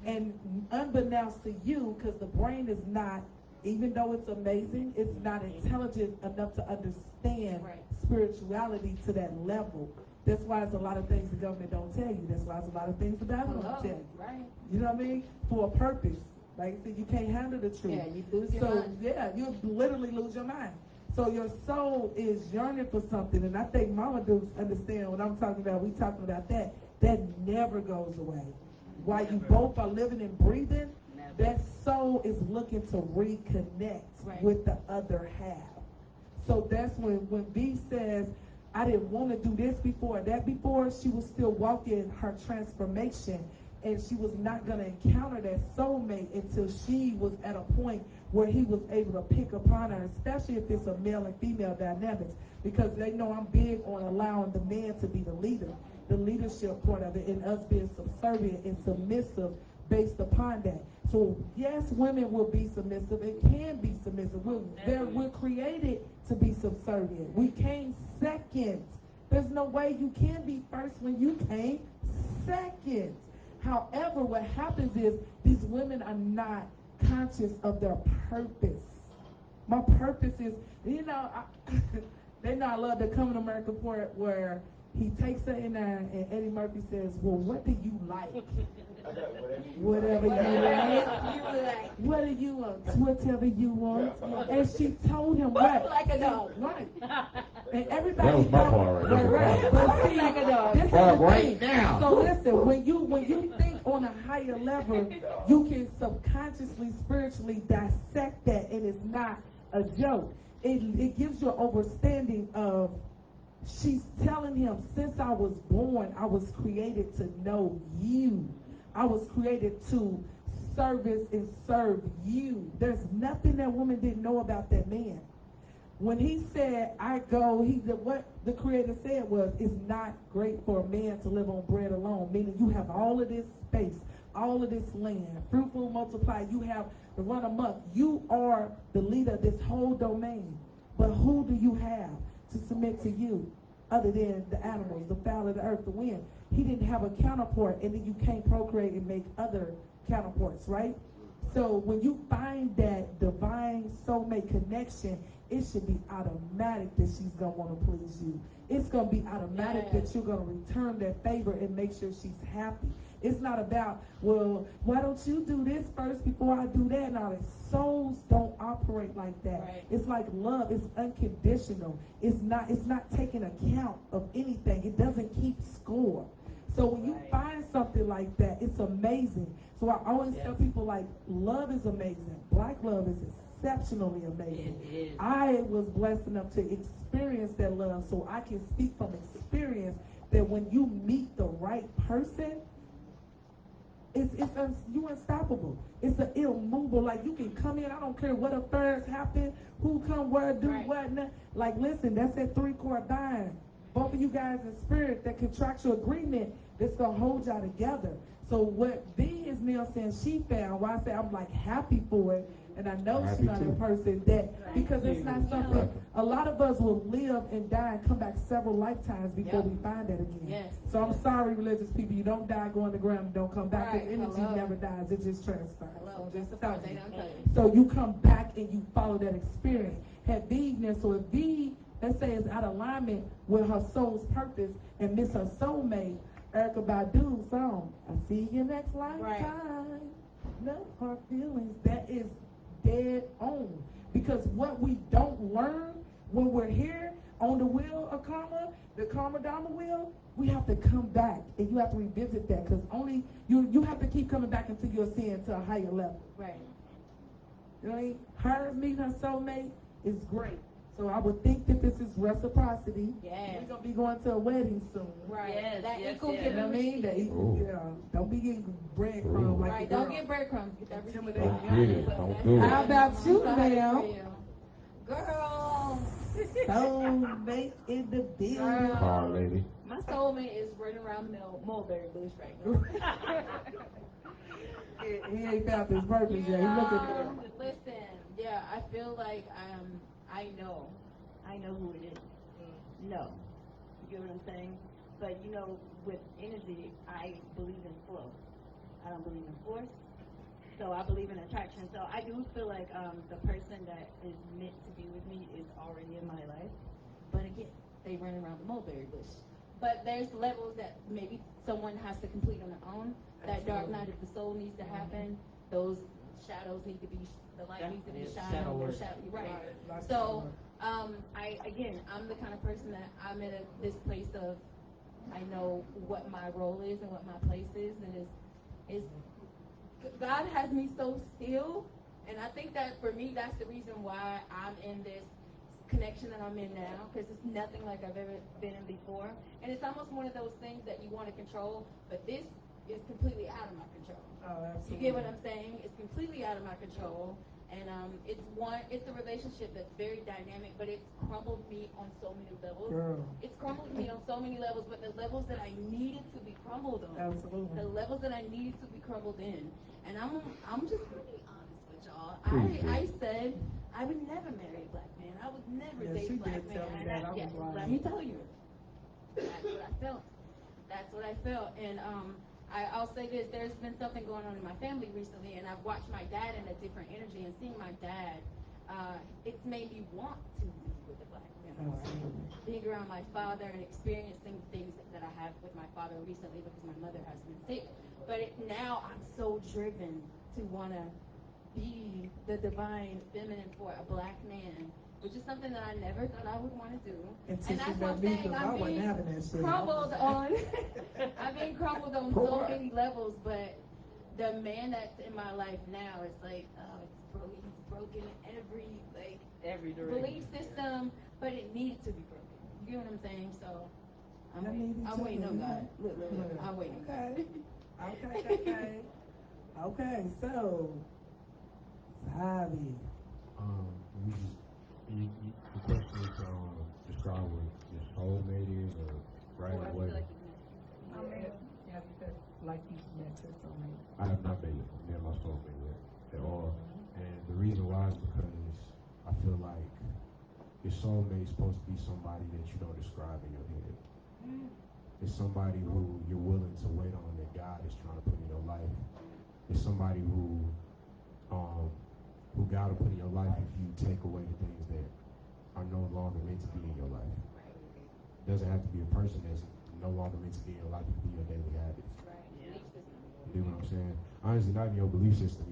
And unbeknownst to you, because the brain is not, even though it's amazing, it's not intelligent enough to understand spirituality to that level. That's why there's a lot of things the government don't tell you. That's why there's a lot of things the Bible don't tell you. Right. You know what I mean? For a purpose. Like I said, you can't handle the truth. Yeah, you lose your mind. Yeah, you literally lose your mind. So your soul is yearning for something, and I think Mama Dukes understand what I'm talking about. We talking about that. That never goes away. While you both are living and breathing, that soul is looking to reconnect with the other half. So that's when B says, I didn't want to do this before, that before, she was still walking her transformation, and she was not going to encounter that soulmate until she was at a point where he was able to pick upon her, especially if it's a male and female dynamics, because they know I'm big on allowing the man to be the leader, the leadership part of it, and us being subservient and submissive based upon that. So yes, women will be submissive. It can be submissive. We're created to be subservient. We came second. There's no way you can be first when you came second. However, what happens is these women are not conscious of their purpose. My purpose is, they know I love the Coming to America part where he takes her in there and Eddie Murphy says, well, what do you like? Whatever you like. What do you want? Whatever you want. And she told him what? Like a dog. Right. And everybody That was my part right. But see, like a dog. this is Part the right thing. now. So listen, when you think on a higher level, you can subconsciously, spiritually dissect that, and it's not a joke. It gives you an understanding of, she's telling him, since I was born, I was created to know you. I was created to service and serve you. There's nothing that woman didn't know about that man. When he said, I go, what the Creator said was, it's not great for a man to live on bread alone, meaning you have all of this space, all of this land, fruitful, multiply, you have to run amok. You are the leader of this whole domain. But who do you have to submit to you other than the animals, the fowl of the earth, the wind? He didn't have a counterpart, and then you can't procreate and make other counterparts, right? So when you find that divine soulmate connection, it should be automatic that she's going to want to please you. It's going to be automatic that you're going to return that favor and make sure she's happy. It's not about, well, why don't you do this first before I do that? Now, souls don't operate like that. Right. It's like love. It's unconditional. It's not taking account of anything. It doesn't keep score. So when you find something like that, it's amazing. So I always tell people, like, love is amazing. Black love is exceptionally amazing. I was blessed enough to experience that love, so I can speak from experience that when you meet the right person, you're unstoppable. It's an immovable. Like, you can come in, I don't care what affairs happen, who come where, do what. Like, listen, that's that 3-chord bind. Both of you guys in spirit, that contractual agreement that's going to hold y'all together. So what V is now saying she found, why I say I'm like happy for it, and I know she's not a person that, because it's not something, a lot of us will live and die and come back several lifetimes before we find that again. Yes. So I'm sorry, religious people, you don't die, go on the ground, and don't come back. The energy never dies, it just transfers. So you come back and you follow that experience. Had V now, so if V, let's say, is out of alignment with her soul's purpose and miss her soulmate, Erykah Badu's song, I see you next lifetime. No hard feelings. That is dead on. Because what we don't learn when we're here on the wheel of karma, the karma dharma wheel, we have to come back and you have to revisit that, because only you have to keep coming back until you're seeing to a higher level. Right. You know what I mean? Her meeting her soulmate is great. So I would think that this is reciprocity. Yes. We're going to be going to a wedding soon. Right. Yes, that equal giving. You know what I mean? That equal, don't be getting breadcrumbs like right. Don't get breadcrumbs. Get that Don't do it. How about you, ma'am? Girl. Soulmate in the building. Car lady. My soulmate is running around the mulberry bush right now. He ain't found his purpose yet. He's looking for it. Listen, yeah, I feel like I know who it is. No. You get what I'm saying? But, you know, with energy, I believe in flow. I don't believe in force. So I believe in attraction. So I do feel like the person that is meant to be with me is already in my life. But again, they run around the mulberry bush. But there's levels that maybe someone has to complete on their own. That dark night of the soul needs to happen. Those shadows need to be, the light needs to be shining on their shadow. Right. So I'm the kind of person that I'm in this place of, I know what my role is and what my place is, and is God has me so still, and I think that for me that's the reason why I'm in this connection that I'm in now, because it's nothing like I've ever been in before, and it's almost one of those things that you want to control, but this is completely out of my control. Oh, absolutely. You get what I'm saying? It's completely out of my control. And it's a relationship that's very dynamic, but it's crumbled me on so many levels. Girl. It's crumbled me on so many levels, but the levels that I needed to be crumbled on. Absolutely. The levels that I needed to be crumbled in. And I'm just really honest with y'all. I said I would never marry a black man. I would never date a black man. Let me tell you. That's what I felt. That's what I felt. And I'll say this, there's been something going on in my family recently, and I've watched my dad in a different energy, and seeing my dad, it's made me want to be with a black man more. Being around my father and experiencing things that I have with my father recently, because my mother has been sick. But now I'm so driven to want to be the divine feminine for a black man, which is something that I never thought I would want to do. And that's what I'm saying. I'm being crumbled on. I'm being crumbled on so many levels, but the man that's in my life now is like, he's broken every belief system, but it needed to be broken. You get what I'm saying? So I'm waiting on God. Look, I'm waiting on God. Okay, so, Savi. The question is describe what your soulmate is, or right away. Yeah, because like you met your soulmate. I have not met my soulmate yet at all, and the reason why is because I feel like your soulmate is supposed to be somebody that you don't describe in your head. It's somebody who you're willing to wait on, that God is trying to put in your life. It's somebody who God will put in your life if you take away the things that are no longer meant to be in your life. It doesn't have to be a person that's no longer meant to be in your life. It can be your daily habits. You know what I'm saying? Honestly, not in your belief system.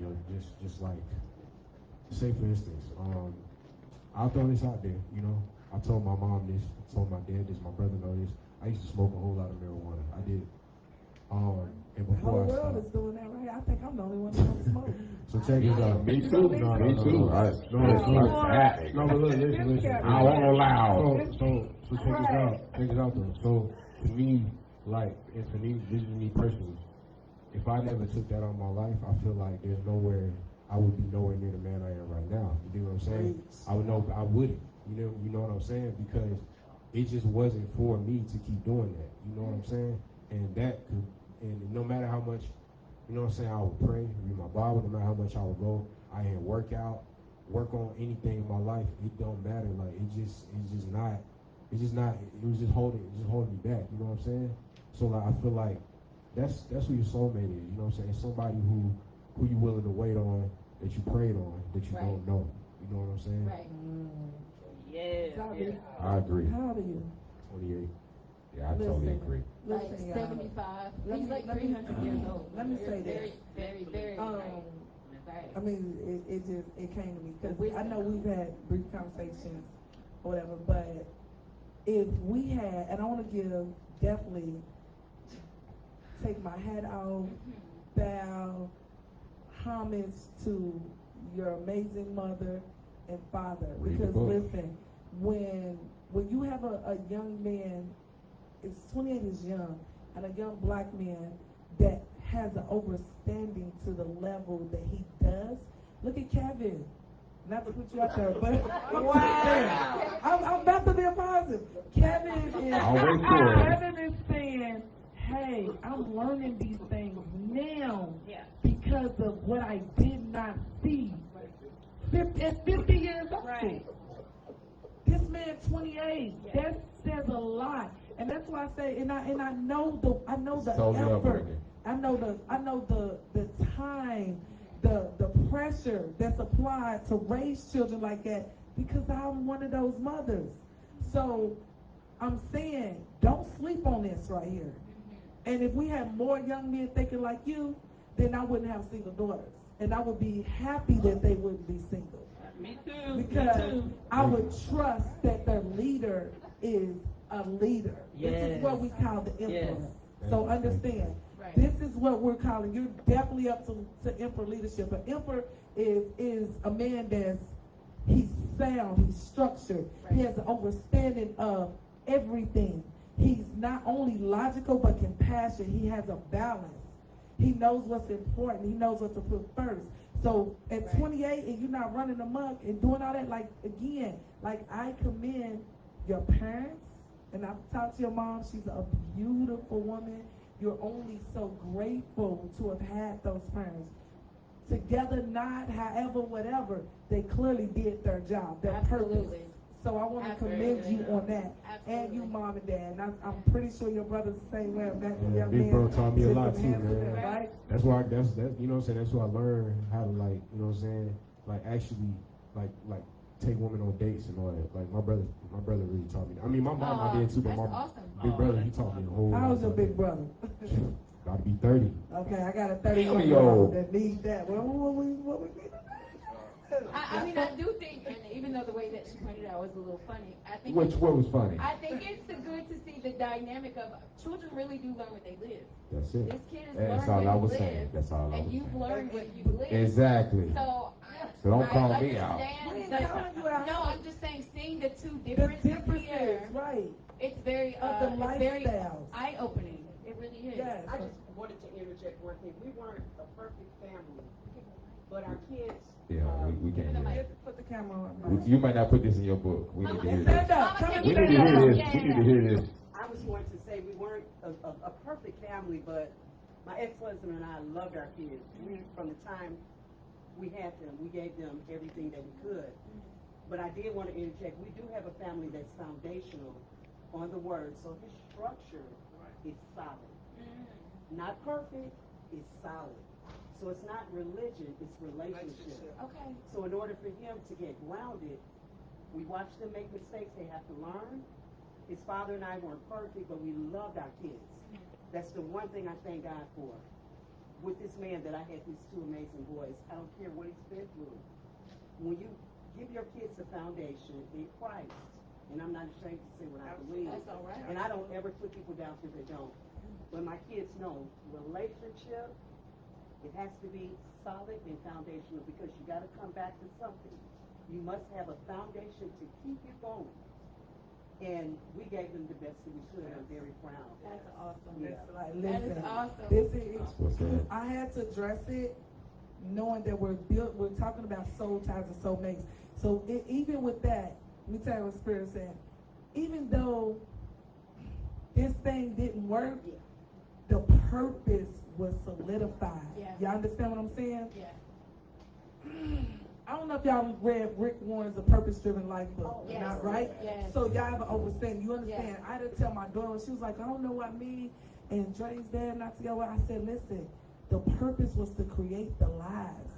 Just like, say for instance, I'll throw this out there. I told my mom this. I told my dad this. My brother knows this. I used to smoke a whole lot of marijuana. I did. And The before whole I world stopped. is doing that right. I think I'm the only one that don't smoke. So check this out. Me too. Me too. No, but look, listen. I won't allow. So check this out. Check this out though. So to me, and for me, this is me personally. If I never took that on my life, I feel like I would be nowhere near the man I am right now. You know what I'm saying? I wouldn't. You know what I'm saying? Because it just wasn't for me to keep doing that. You know what I'm saying? And no matter how much, you know what I'm saying, I would pray, read my Bible, no matter how much I would go, I ain't work on anything in my life, it don't matter. Like it was just holding me back, you know what I'm saying? So like I feel like that's who your soulmate is, you know what I'm saying? Somebody who you willing to wait on, that you prayed on, that you don't know. You know what I'm saying? Right. Yeah. I agree. How old are you? 28. Yeah, I totally agree. Like Listen, 75. Let He's me- like let me- 300 years old. let me say Very, this. very, very. Right. I mean, it came to me because I know we've had brief conversations or whatever, but if we had, and I want to definitely take my hat off, bow, homage to your amazing mother and father. Read the Because book. listen, when you have a young man, 28 is young, and a young black man that has an overstanding to the level that he does. Look at Kevin. Not to put you out there, but I'm about to be a positive. Kevin is saying, hey, I'm learning these things now because of what I did not see at 50 years old. Right. This man 28. That says a lot. And that's why I say, and I know the Totally up effort. with it. I know the time, the pressure that's applied to raise children like that because I'm one of those mothers. So I'm saying, don't sleep on this right here. And if we had more young men thinking like you, then I wouldn't have single daughters. And I would be happy that they wouldn't be single. Me too. Because I would trust that their leader is a leader. This is what we call the emperor. So understand, this is what we're calling. You're definitely up to emperor leadership. An emperor is a man he's sound, he's structured, he has an understanding of everything. He's not only logical but compassionate. He has a balance. He knows what's important. He knows what to put first. So at 28 and you're not running amok and doing all that, like I commend your parents, and I've talked to your mom. She's a beautiful woman. You're only so grateful to have had those parents. Together, not, however, whatever, they clearly did their job, their purpose. So I want to commend you on that. And you, mom and dad. And I'm pretty sure your brother's the same way. Big bro taught me a lot too, man. Right? That's why that's you know what I'm saying, that's why I learned how to, like, you know what I'm saying, like actually like take women on dates and all that. Like my brother really taught me. I mean my mom I did too, but my big brother, he taught me a whole lot. How's your big brother? About to be 30. Okay, I got a 30-year-old that needs that. Well, what we need? I mean, I do think, and even though the way that she pointed out was a little funny, I think What was funny? I think it's good to see the dynamic of children really do learn what they live. That's it. This kid is That's learning all I what was you saying. live, That's all I was and you've saying. learned what you live. Exactly. So don't call I me out. understand no, I'm just saying, seeing the two differences here, right? It's very Of the it's very lifestyles. eye-opening. It really is. Yes. I just wanted to interject one thing. We weren't a perfect family, but our kids. Yeah, we can't hear it. Put the camera on. You might not put this in your book. We need to hear Stand this. up. Come and We need stand to hear up. this. We need to hear this. I was going to say we weren't a perfect family, but my ex-husband and I loved our kids. From the time we had them, we gave them everything that we could. But I did want to interject. We do have a family that's foundational on the word, so his structure is solid. Not perfect, it's solid. So it's not religion, it's relationship. Okay. So in order for him to get grounded, we watch them make mistakes, they have to learn. His father and I weren't perfect, but we loved our kids. That's the one thing I thank God for. With this man that I had these two amazing boys, I don't care what he's been through. When you give your kids a foundation in Christ, and I'm not ashamed to say what I believe, That's all right. and I don't ever put people down because they don't. But my kids know relationship, it has to be solid and foundational because you got to come back to something. You must have a foundation to keep you going. And we gave them the best that we could. I'm very proud. That's awesome. Yeah. Like, That is listen, awesome. this is, What's that? I had to address it, knowing that we're talking about soul ties and soulmates. So even with that, let me tell you what Spirit said. Even though this thing didn't work, the purpose was solidified. Yeah. Y'all understand what I'm saying? Yeah. I don't know if y'all read Rick Warren's A Purpose-Driven Life book. Yes. Not right? Yes. So y'all have an understanding. You understand? Yeah. I had to tell my daughter, she was like, I don't know what me and Dre's dad not together. I said, listen, the purpose was to create the lives.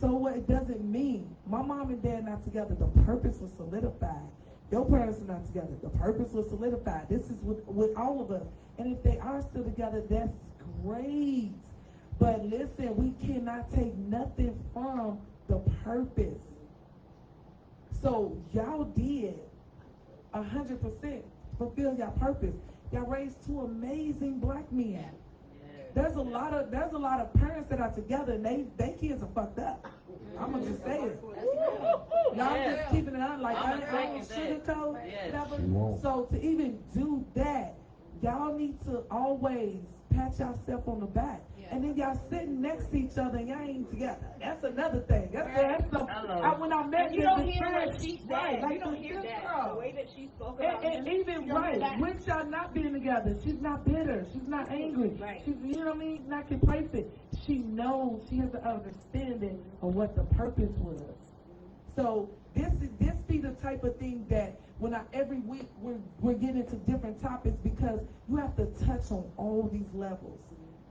So what it doesn't mean, my mom and dad not together, the purpose was solidified. Your parents are not together, the purpose was solidified. This is with all of us. And if they are still together, that's great. But listen, we cannot take nothing from the purpose. So y'all did 100% fulfill your purpose. Y'all raised two amazing black men. There's a lot of parents that are together and they kids are fucked up. I'm gonna just say it. Y'all just keeping it on like I don't sugarcoat whatever. So to even do that, y'all need to always pat yourself on the back. And then y'all sitting next to each other and y'all ain't together. That's another thing. When I met You don't the hear church, what she said. right, like You don't the hear sister. that. The way that she spoke about And him, even you don't hear right, that. with y'all not being together, she's not bitter, she's not angry, Right. she's, you know what I mean, not complacent. She knows, she has an understanding of what the purpose was. So this be the type of thing that when every week we're getting into different topics because you have to touch on all these levels.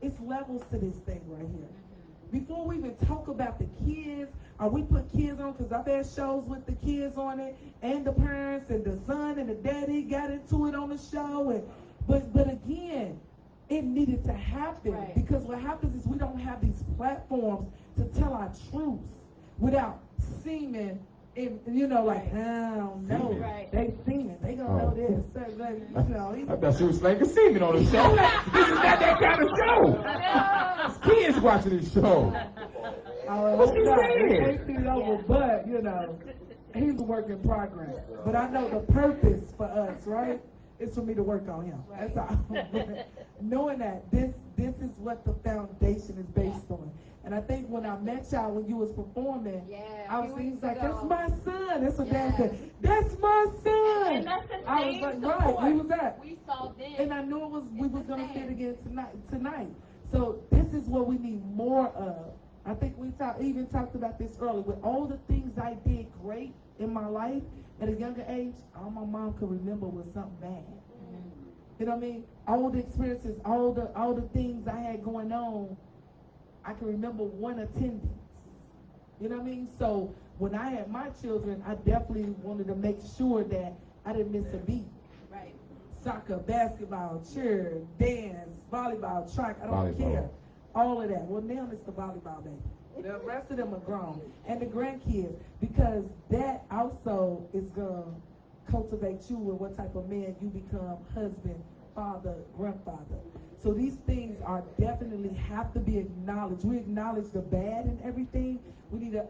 It's levels to this thing right here. Before we even talk about the kids, or we put kids on, because I've had shows with the kids on it, and the parents, and the son, and the daddy got into it on the show, but again, it needed to happen, Right. because what happens is we don't have these platforms to tell our truths without seeming, I don't know, Right. they seeming, they gonna know this, I thought she was slanging semen on the show. This is not that kind of show. It's kids watching this show. What you saying? But, he's a work in progress. But I know the purpose for us, right, is for me to work on him. That's all. Knowing that this is what the foundation is based on. And I think when I met y'all when you was performing, I was thinking like, that's my son. That's what Dad said. That's my son. And that's the I was same like, support. right, we was that. We saw them. And I knew we was gonna see it again tonight. So this is what we need more of. I think we even talked about this earlier. With all the things I did great in my life at a younger age, all my mom could remember was something bad. You know what I mean? All the experiences, all the things I had going on, I can remember one attendance. You know what I mean? So when I had my children, I definitely wanted to make sure that I didn't miss a beat. Right. Soccer, basketball, cheer, dance, volleyball, track, I don't care. All of that. Well, now it's the volleyball, baby. The rest of them are grown. And the grandkids, because that also is going to cultivate you and what type of man you become, husband, father, grandfather. So these things are definitely have to be acknowledged. We acknowledge the bad and everything.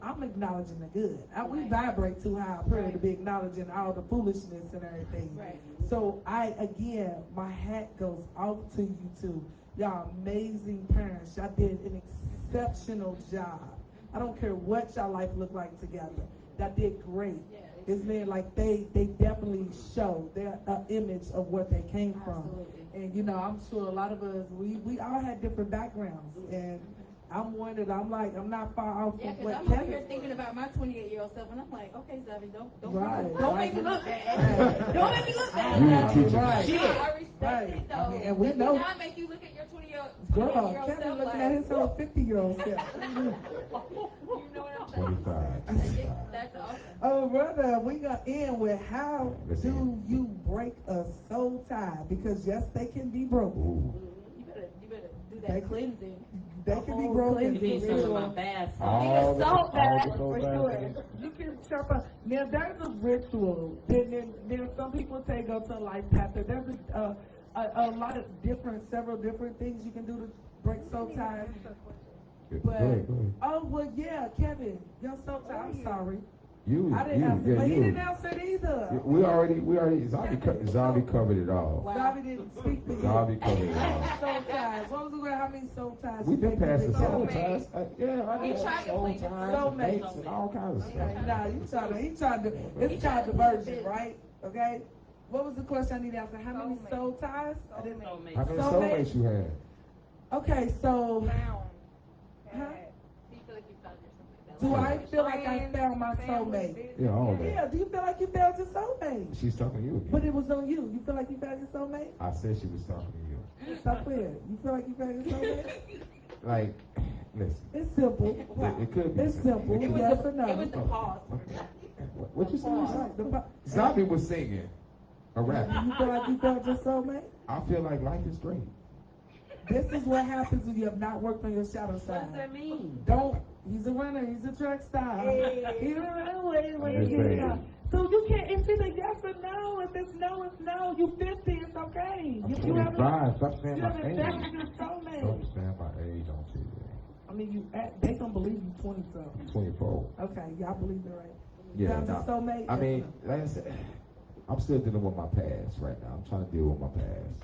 I'm acknowledging the good. We vibrate too high up here to be acknowledging all the foolishness and everything. Right. So again, my hat goes off to you two. Y'all amazing parents. Y'all did an exceptional job. I don't care what y'all life look like together. Y'all did great. Isn't it like they definitely show their image of what they came from. And I'm sure a lot of us, we all had different backgrounds. And I'm one that I'm not far off from what I'm Kevin. over here thinking about my 28-year-old self, and I'm like, okay, Zavi, don't Right. make me look bad. Don't make me look bad. You didn't teach Right. shit. I respect it though. I mean, and we know. Does not make you look at your 28-year-old Girl, self Kevin looking like, at his whole 50-year-old self. you know what I'm saying? 25. That's awesome. Oh, brother, we gonna end with how Let's do end. you break a soul tie? Because yes, they can be broken. Ooh. You better do that cleansing. They can be broken. You need some of my bath salts. All the salt bath soul for baths sure. in- You can chop up. Now there's a ritual. Then some people take up to life path. There's a lot of several different things you can do to break soul ties. Go But ahead. oh well, yeah, Kevin, your soul tie. I'm sorry. You, I didn't answer, yeah, but he you. didn't answer it either. We already, Zavi covered it all. Zavi didn't speak for you. Zavi covered it all. Soul ties. What was the word? How many soul ties? We've been past the soul ties. ties. Yeah, I He know tried to soul plead the ties, soulmate. mates, and all kinds of Okay, stuff. nah, it's child diversion, right? Okay. What was the question I need to answer? How many soul ties? I didn't know. How many Soulmate? soulmates you had? Okay, so do I feel like I found my soulmate? Yeah, all that. Yeah, do you feel like you found your soulmate? She's talking to you again. But it was on you. You feel like you found your soulmate? I said she was talking to you. Stop it. You feel like you found your soulmate? Like, listen. It's simple. It could be. It's simple. It was Yes the, or no? it was the pause. What you Right, saying? the Zavi was singing a rap. You feel like you found your soulmate? I feel like life is great. This is what happens when you have not worked on your shadow What side. does that mean? Don't. He's a runner. He's a track star. He's a runner. I'm just saying. So you can't. It's either yes or no. If it's no, it's no. You 50. It's okay. I'm You have 25. Stop saying you my have age. accepted your soulmate. Stop saying my age. Don't say that. I mean, they gonna believe you 20 something. 24. Okay, y'all believe it, right? Yeah, Found your nah. soulmate. I Yes mean, or no? like I said, I'm still dealing with my past right now. I'm trying to deal with my past.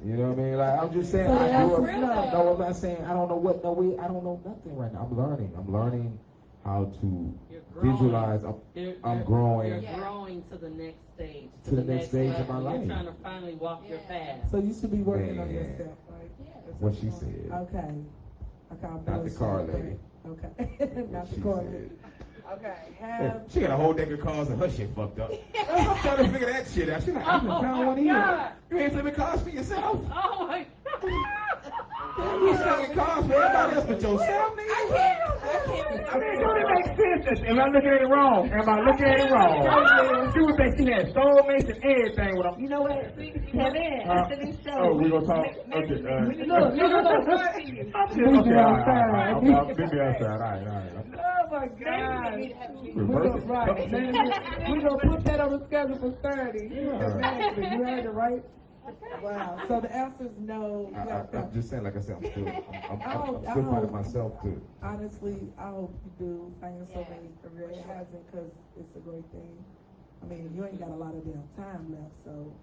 You know what I mean? Like, I'm just saying, So the I do answer's it. no. No, I'm not saying I don't know what. No, I don't know nothing right now. I'm learning how to You're growing. visualize. I'm growing. You're growing to the next stage. To the next stage of level. my life. You're trying to finally walk your path. So you should be working on Man. yourself, right? That's what she said. Okay. Okay, I'm Not the car lady. Okay. Not the She car said. lady. Okay. She got a whole deck of cars and her shit fucked up. I'm trying to figure that shit out. She's like, I'm found one here. You ain't flipping cars for yourself. Oh my You selling cars for everybody else but yourself, nigga. I mean, don't it make sense? Am I looking at it wrong? Am I looking at it wrong? She would think she had soulmates and everything with them. You know what? Kevin, after this show. Oh, we gonna talk? Okay, Look. Okay, all right. Meet me outside. All right. Oh my God. Reverse it. Right. We're going to put that on the schedule for 30. Exactly. You heard it, right? Wow. So the answer is no. You gotta I'm just saying, like I said, I'm still I finding hope- myself too. Honestly, I hope you do find your soulmate career. It hasn't because it's a great thing. I mean, you ain't got a lot of damn time left, so.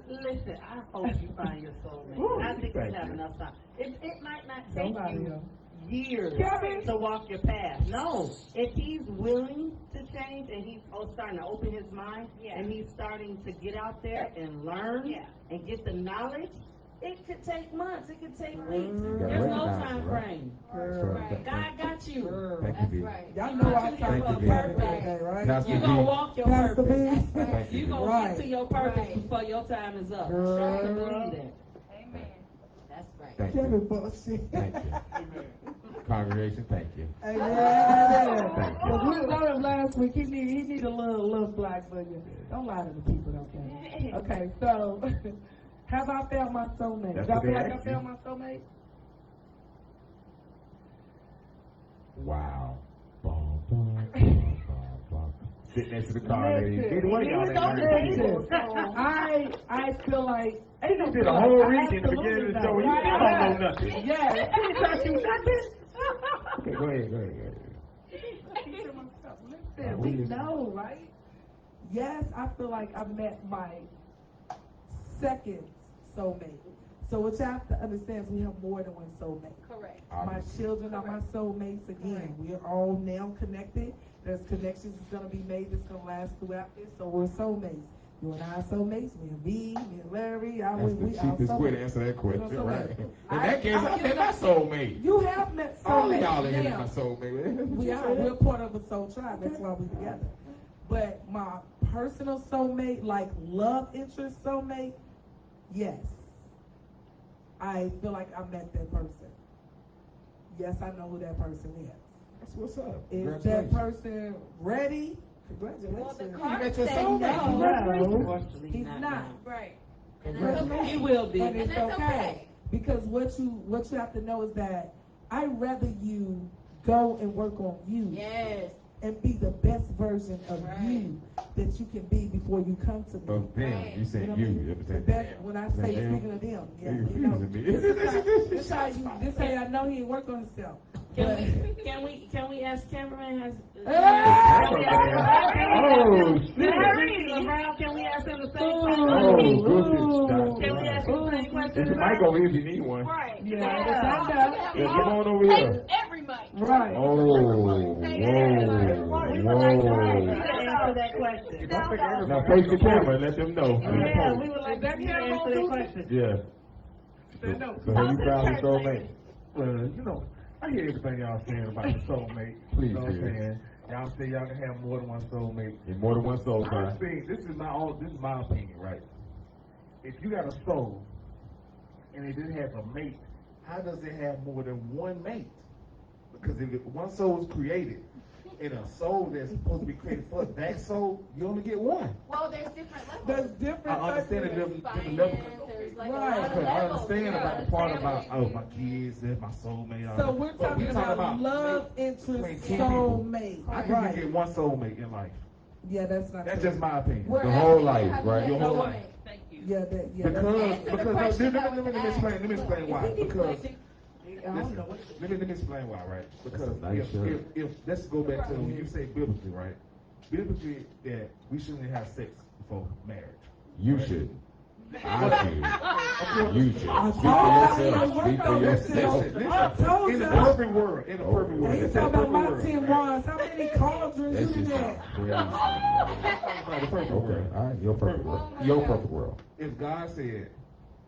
Listen, I hope you find your soulmate. I think you have enough time. It might not take Somebody you else. years to walk your path. No, if he's willing to change and he's starting to open his mind and he's starting to get out there and learn and get the knowledge, it could take months. It could take weeks. gotta There's no recognize time it, right? frame. Right. God got you. Thank you, B. Y'all know I Thank talk you, about B. purpose today, right? Pastor You're B. going to walk your Pastor purpose. B. Thank you, You're B. going to Right. get to your purpose before your time is up. Girl. I can believe that. That's right. Thank Kevin you. bullshit. Thank you. Congregation, thank you. Amen. Thank you. Well, we told him last week he need a little flag for you. Don't lie to the people, okay? Okay, so have I found my soulmate? That's Y'all what feel they like I asked you. found my soulmate? Wow. Bum, bum, bum, bum, bum. Sit next to the car, lady. Either way, y'all ain't married. Listen, I feel like He just did a whole reading at the beginning of the show. I don't know nothing. Yeah. He didn't tell you nothing. Okay, go ahead. Listen, we know, right? Yes, I feel like I met my second soulmate. So what you have to understand is we have more than one soulmate. Correct. My children are my soulmates again. We are all now connected. There's connections that's gonna be made that's gonna last throughout this. So we're soulmates. You and I are soulmates. Me and V, me and Larry. That's we the are cheapest way to soulmates. answer that question, You know, right? soulmates. In that case, I met my soulmate. You have met soulmates. All of y'all ain't now. my soulmate. We're part of a soul tribe. That's why we're together. But my personal soulmate, like love interest soulmate, yes. I feel like I met that person. Yes, I know who that person is. That's what's up. Is that person ready? Congratulations. Well, the You card met your said soulmate. No, he's Not not. now. Right. Congratulations. He will be. And it's And that's okay. okay. Because what you have to know is that I'd rather you go and work on you Yes. and be the best version of you that you can be before you come to me. Of them, Right. you said know you. what I mean? You The ever best, said when I them? say Them? speaking of them, yeah, You you know, confusing me. this how I know he ain't worked on himself. Can we ask cameraman has? That's okay. Oh, shit. LeBron, can we ask him the same question? Oh, goodness. Can we ask him the same question? There's a mic over here if you need one. Right. Yeah. Yeah, come on over here. Every mic. Right. Oh, whoa. We would like to answer that question. Now face the camera and let them know. Yeah, we would like to answer that question. Yeah. So have you found your soulmate? Well, you know, I hear everything y'all saying about the soulmate. Please, You know what I'm please. saying? Y'all say y'all can have more than one soulmate. In more than one soul I tie. think this is my opinion, right? If you got a soul and it didn't have a mate, how does it have more than one mate? Because if one soul is created and a soul that's supposed to be created for that soul, you only get one. Well, there's different levels. There's different I understand types the of- different levels. There's like Right. a lot of Okay, I levels. understand Yeah, about the part family. about my kids, that's my soulmate. all So that. we're But talking about love interest between two soulmate. I think you get one soulmate in life. Yeah, that's not That's true. just my opinion. We're The whole asking life, you how right? many Your whole soulmates. life. Thank you. Yeah, that, yeah. Because that's- let me explain why. Because I don't know what. let me explain why, right? Because That's a nice shirt. if let's go back to when you say biblically, right? Biblically that we shouldn't have sex before marriage. You should. I should. You should. Speak for yourself. Speak for yourself. told In the you. perfect world, in the perfect world. He's Let's say talking perfect about my world. 10 wands. How many cauldrons That's you just had? crazy. No, the perfect Okay, world. all right, your perfect world. Your perfect world. If God said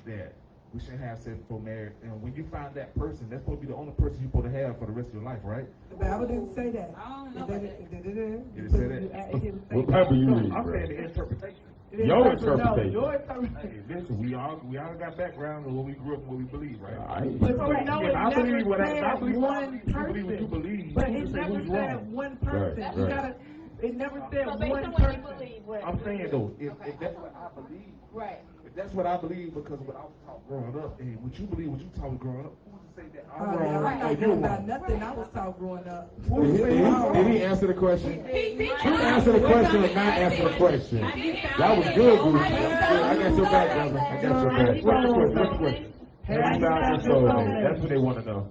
that we shouldn't have sex before marriage, and when you find that person, that's supposed to be the only person you're supposed to have for the rest of your life, right? The Bible didn't say that. I don't know It about didn't- that. it didn't. Did it say that? It didn't say What that. Bible you read, I'm bro? saying the interpretation. It didn't Your say- interpretation. No, your interpretation. Hey, listen, we all got background and what we grew up and what we believe, right? All right. But So, no, if it I never believe what said I believe, one you believe what you person. believe. But you it say never who's said wrong. one person. Right, You right. gotta. It never said So one based on what person. you believe, what? I'm saying though, if Okay. that's what I believe, Right. if that's what I believe, because what I was taught growing up, and what you believe, what you taught growing up, who's to say that I'm Yeah, wrong I'm or not you're knowing about wrong? nothing I was taught growing up. Did he answer the question? He You answer the question or not answer the question? That was good, Goose. I got your back, brother. I got your back. What's the question? What's the question? Have you found your soulmate? That's what they want to know.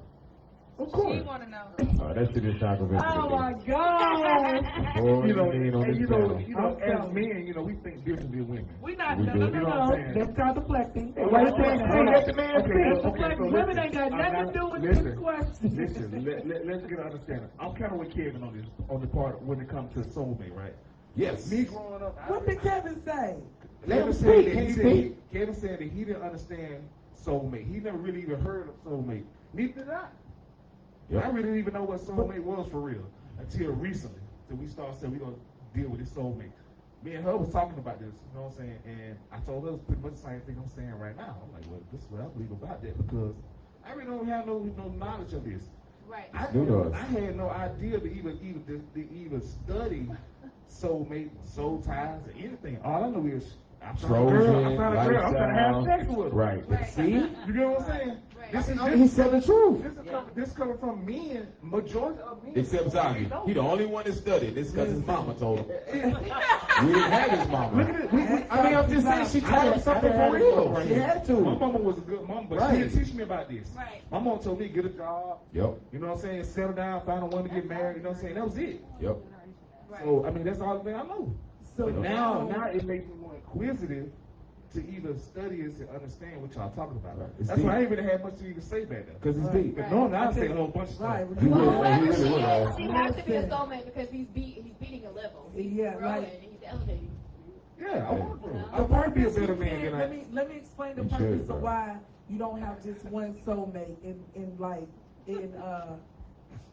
Of course. She want to know. That shit is not convincing. Oh my God! Boy, You know, lean on and this you know, panel. as men, we think differently than women. We not. We No, do. no, You know what no, I'm no. saying? That's called deflecting. Hey, Wait wait, a minute. hold on. Let the man Okay, speak. so Deflecting. Women ain't got nothing to do with this question. Listen, let's get an understanding. I'm kind of with Kevin on this, on the part when it comes to soulmate, right? Yes. Me growing up, What did Kevin say? Let him Kevin said speak. that Can he he said speak? Kevin said that he didn't understand soulmate. He never really even heard of soulmate. Neither did I. Yep. I really didn't even know what soulmate was for real until recently. So we started saying we're gonna deal with this soulmate. Me and her was talking about this, you know what I'm saying? And I told her pretty much the same thing I'm saying right now. I'm like, well, this is what I believe about that because I really don't have no knowledge of this. Right. I had no idea to even study soulmate, soul ties, or anything. All I know is Trojan, I'm trying to have lifestyle. sex with her. Right. See? You get what I'm saying? He said the truth. This coming from men, majority of men. Except Zaki. He the only one that studied. This because his mama told him. We didn't have his mama. Look at it. I mean, I'm just saying she taught him something for real. She had to. My mama was a good mama, but she didn't teach me about this. Right. My mama told me get a job. Yep. You know what I'm saying? Settle down, find a woman to get married. You know what I'm saying? That was it. Yep. So I mean, that's all the thing I know. So But now it makes me more inquisitive to even study this and understand what y'all talking about. It's That's deep. why I ain't really had much to even say back there. Because it's deep. But normally I say a whole bunch of stuff. Right. He Well, really whoever she would. is, she has to be a soulmate because he's beating a level. He's Yeah, growing right. and he's elevating. Yeah, I want to. I The want to be a purpose better you man can't- than let me explain the You purpose should, of bro. why you don't have just one soulmate in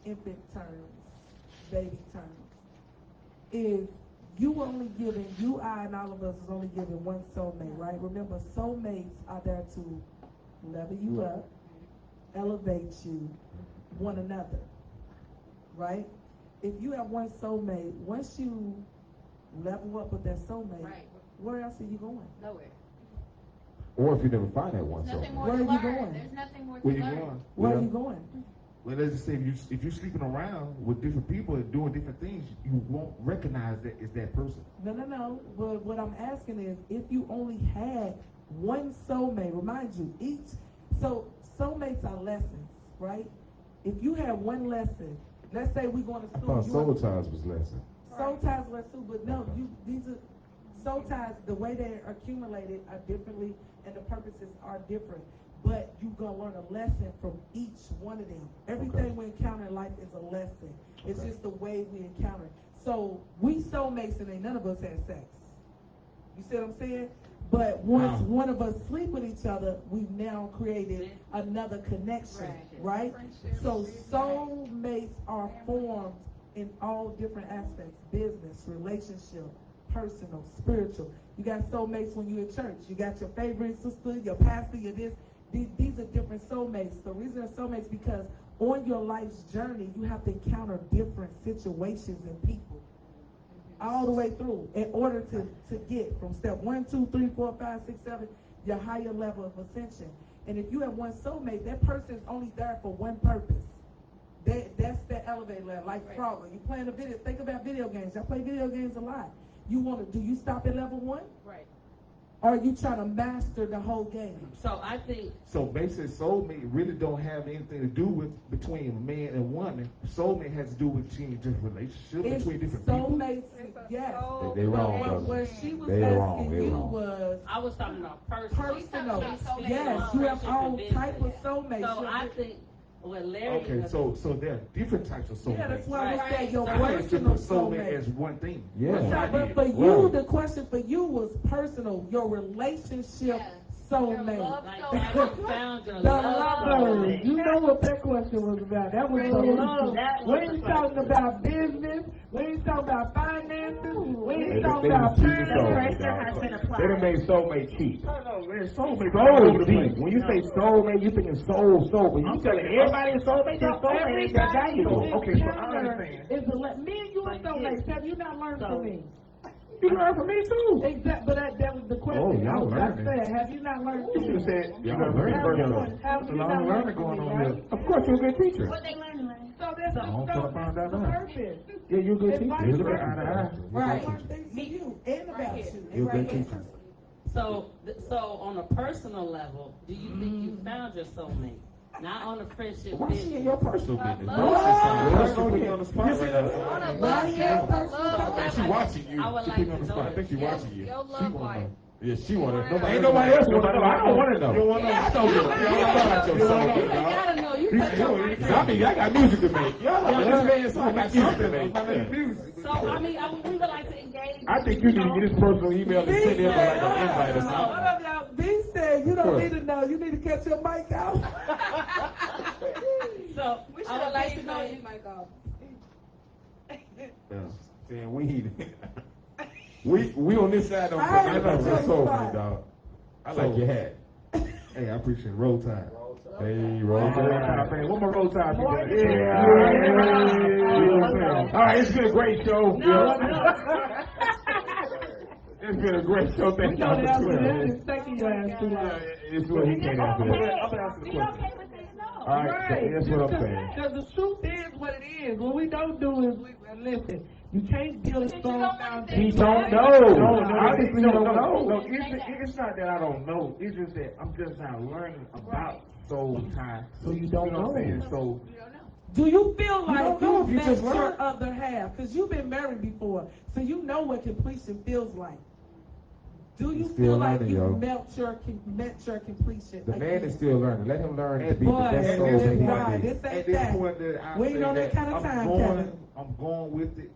infant terms, baby terms. Is you only giving, you, I, and all of us is only giving one soulmate, right? Remember, soulmates are there to level you up, elevate you, one another, right? If you have one soulmate, once you level up with that soulmate, Right. where else are you going? Nowhere. Or if you never find that one There's nothing soulmate. more Where to are you learn. going? There's nothing more to Where you learn. going? Where Yeah. are you going? Well, let's just say if you're sleeping around with different people and doing different things, you won't recognize that it's that person. No. But what I'm asking is, if you only had one soulmate, remind you, soulmates are lessons, right? If you had one lesson, let's say we're going to I school. thought soul ties was lesson. Soul ties were too, but no, these are soul ties. The way they're accumulated are differently, and the purposes are different. But you're gonna learn a lesson from each one of them. Everything we encounter in life is a lesson. It's just the way we encounter it. So we soulmates, and ain't none of us had sex. You see what I'm saying? But once one of us sleep with each other, we've now created another connection, right? So soulmates are formed in all different aspects: business, relationship, personal, spiritual. You got soulmates when you're in church. You got your favorite sister, your pastor, your this. These are different soulmates. The reason they're soulmates because on your life's journey, you have to encounter different situations and people all the way through in order to get from step 1, 2, 3, 4, 5, 6, 7, your higher level of ascension. And if you have one soulmate, that person is only there for one purpose. That's the elevator level, like Frogger. You playing a video, think about video games. I play video games a lot. Do you stop at level 1? Right. Or are you trying to master the whole game? So I think So basically, soulmate really don't have anything to do with between man and woman. Soulmate has to do with between different relationships, between different people. Soulmates, yes. They wrong, But brother. what she was They wrong, asking they you wrong. was I was talking about personal. personal. soulmates. Yes, you have all Friendship and type of business. soulmates. So You I have- think what Larry Okay, was- so there are different types of soulmates. Yeah, that's why we Right. said your I can't personal just put soulmate soulmate. as one thing. Yeah. That's what I But did. for you, Right. the question for you was personal, your relationship Yeah. soulmate. Your love like soulmate. have you found your The love lovers. soulmate? You know what that question was about. That was the love. We ain't talking about business. We ain't talking about finances. We They ain't talking done about cheated soulmate, pressure has dog. been applied. They done made soulmate cheap. No, man, soulmate. Soul deep. When you say soulmate, you thinking soul. When you telling everybody a soulmate, that's soulmate, that's valuable. Okay, so I understand. Is me and you are soulmates. Have you not learned from me? You learn from me too. Exactly, but that was the question. Oh, y'all I was learning. saying, have you not learned You from should have me? said, y'all Have learning. you not learned from me, right? Of course, you're a good teacher. What they learning, man? So that's I'm the gonna find out now. purpose. Yeah, you're a good It's teacher. vice You're a good versa. eye to eye. Right. Learn things from you and about you. You're a Right good here. teacher. So on a personal level, do you think you found your soulmate? Not on a friendship Why business. she in your personal business? love. No, Put me on the spot right now. On a Right love, here, your personal. love. I think she watching you. I would She like put me on to the spot. know I think she watching you. Your She love wanna life. know. Yeah, she wanna know. Ain't nobody else want to know. I don't want to know. You wanna know? I don't give a fuck about your You wanna soulmate, know? You dog. gotta know. You cut your mic I mean, I got music to make. Y'all like this man song. I got music to make. So I mean, we would like to engage. I think you need to get his personal email and send him like an invite or One something. of y'all, B said, you don't need to know. You need to catch your mic out. So We should I would have like paid to know. you, Michael. Saying we on this side don't I I ain't like your gonna soulmate, try. dog. I like your hat. Hey, I appreciate it. Roll Tide. Hey, roll tide, man. One more roll tide. Yeah. All right, it's been a great show. It's been a great show. Thank You y'all know for that tuning in. is taking your ass too long. It's what he can't answer that. I'm gonna answer the question. All right, so that's what I'm saying. Because the truth is what it is. What we don't do is, listen, you can't build a strong foundation. He don't know. Obviously, you don't know. No, it's not that I don't know. It's just that I'm just not learning about soul time. So you don't know. What I'm saying? So do you feel like don't know if you you just met your learn. other half? Because you've been married before, so you know what completion feels like. Do you Still feel like learning, you yo. met your completion? The again? man is still learning. Let him learn to be the Boy, best soul this that he is why. can be. This at ain't this that. point that I We ain't say on that kind of time, Kevin. I'm going with it.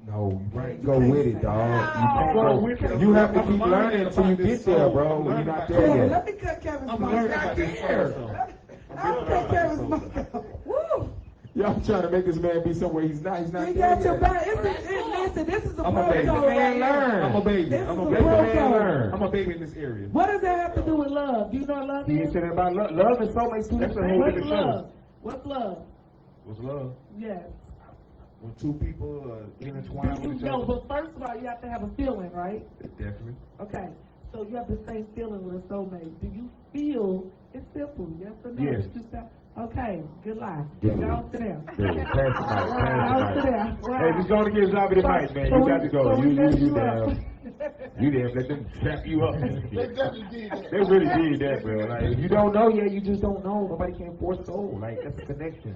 No, you Right. can't go with it, dog. You can't go with it. You have to keep learning until you get there, bro. You're not there Kevin, yet. let me cut Kevin's I'm mic. learning I about this care. soul. I'll cut Kevin's mic. Woo! Y'all trying to make this man be somewhere he's not. He's not We there got your yet. back. Listen, this is a I'm a pro baby. code Man, right learn. here. I'm a baby. This I'm is a a baby. pro Man, code. learn. I'm a baby in this area. What does that have to do with love? Do you know what love He is? said about love. Love and soulmates. That's a whole What's different love? show. What's love? What's love? Yes. When two people intertwine with each No, other. but first of all, you have to have a feeling, right? Definitely. Okay. So you have the same feeling with a soulmate. Do you feel it's simple? Yes or no? Yes. It's just that- okay. Good lie. Good. Go sit down. Good. Pass the mic. Go sit Pass the mic. down. Hey, just go to get Zombie the mic, man. So You got to go. so we You messed damn. up. You damn. Let them trap you up. They definitely did that. They really did that, bro. Like, if you don't know yet, you just don't know. Nobody can force soul. Like, that's a connection.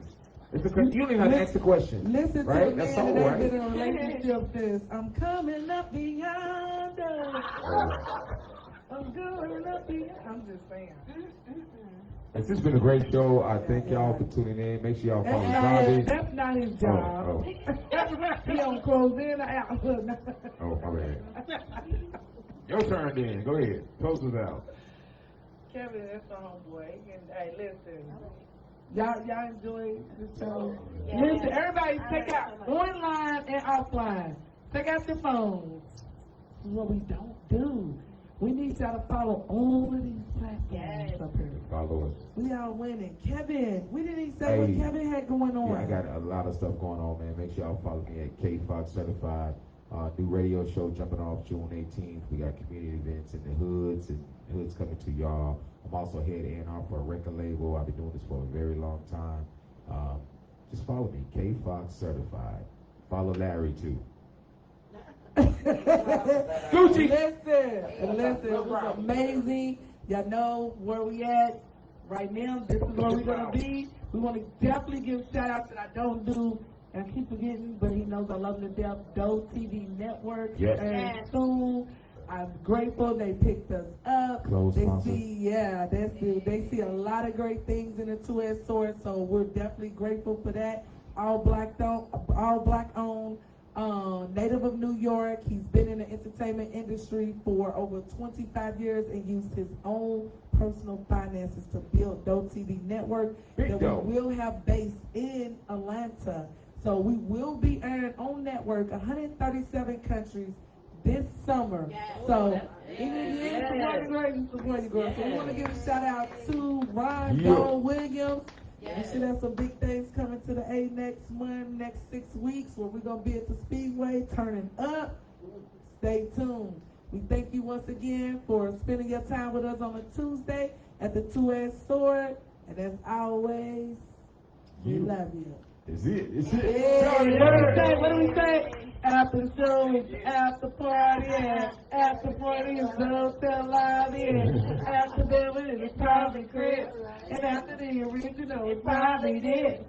It's a you don't even have to ask the question. Listen right? to a That's man soul, that's right? been in a relationship since I'm coming up beyond us. I'm going up beyond. I'm just saying. It's just been a great show. I thank y'all for tuning in. Make sure y'all follow Zombie. That's not his job. Oh. He don't close in or out. Oh, my bad. Your turn then. Go ahead. Close us out. Kevin, that's my homeboy. And hey, listen. Y'all enjoy the show? Yeah. Listen, everybody check out online and offline. Check out your phones. This is what we don't do. We need y'all to follow all of these platforms up here. Follow us. We are winning. Kevin, we didn't even say Hey. what Kevin had going on. Yeah, I got a lot of stuff going on, man. Make sure y'all follow me at K Fox Certified. New radio show jumping off June 18th. We got community events in the hoods, and the hoods coming to y'all. I'm also head A&R for a record label. I've been doing this for a very long time. Just follow me, K Fox Certified. Follow Larry too. Gucci. Listen, it was amazing. Y'all know where we at right now. This is where we're gonna be. We want to definitely give shout outs that I don't do. And I keep forgetting, but he knows I love him to death. DOE TV Network. Yes. And soon, I'm grateful they picked us up. Close They sponsor. they see a lot of great things in the two-edged sword, so we're definitely grateful for that. All black owned, native of New York. He's been in the entertainment industry for over 25 years and used his own personal finances to build DOE TV Network that we will have based in Atlanta. So we will be airing on network 137 countries this summer. So even if you ain't supporting girl, you support your girl. So we want to give a shout out to Ron Gold Williams. We should have some big things coming to the A next month, next 6 weeks, where we're going to be at the Speedway turning up. Stay tuned. We thank you once again for spending your time with us on a Tuesday at the Two-Edged Sword. And as always, we love you. Is it? Is it? Yeah. What do we say? After show is after party, and after party is hotel lobby, and after that it is private crib, and after the original is private. Yeah.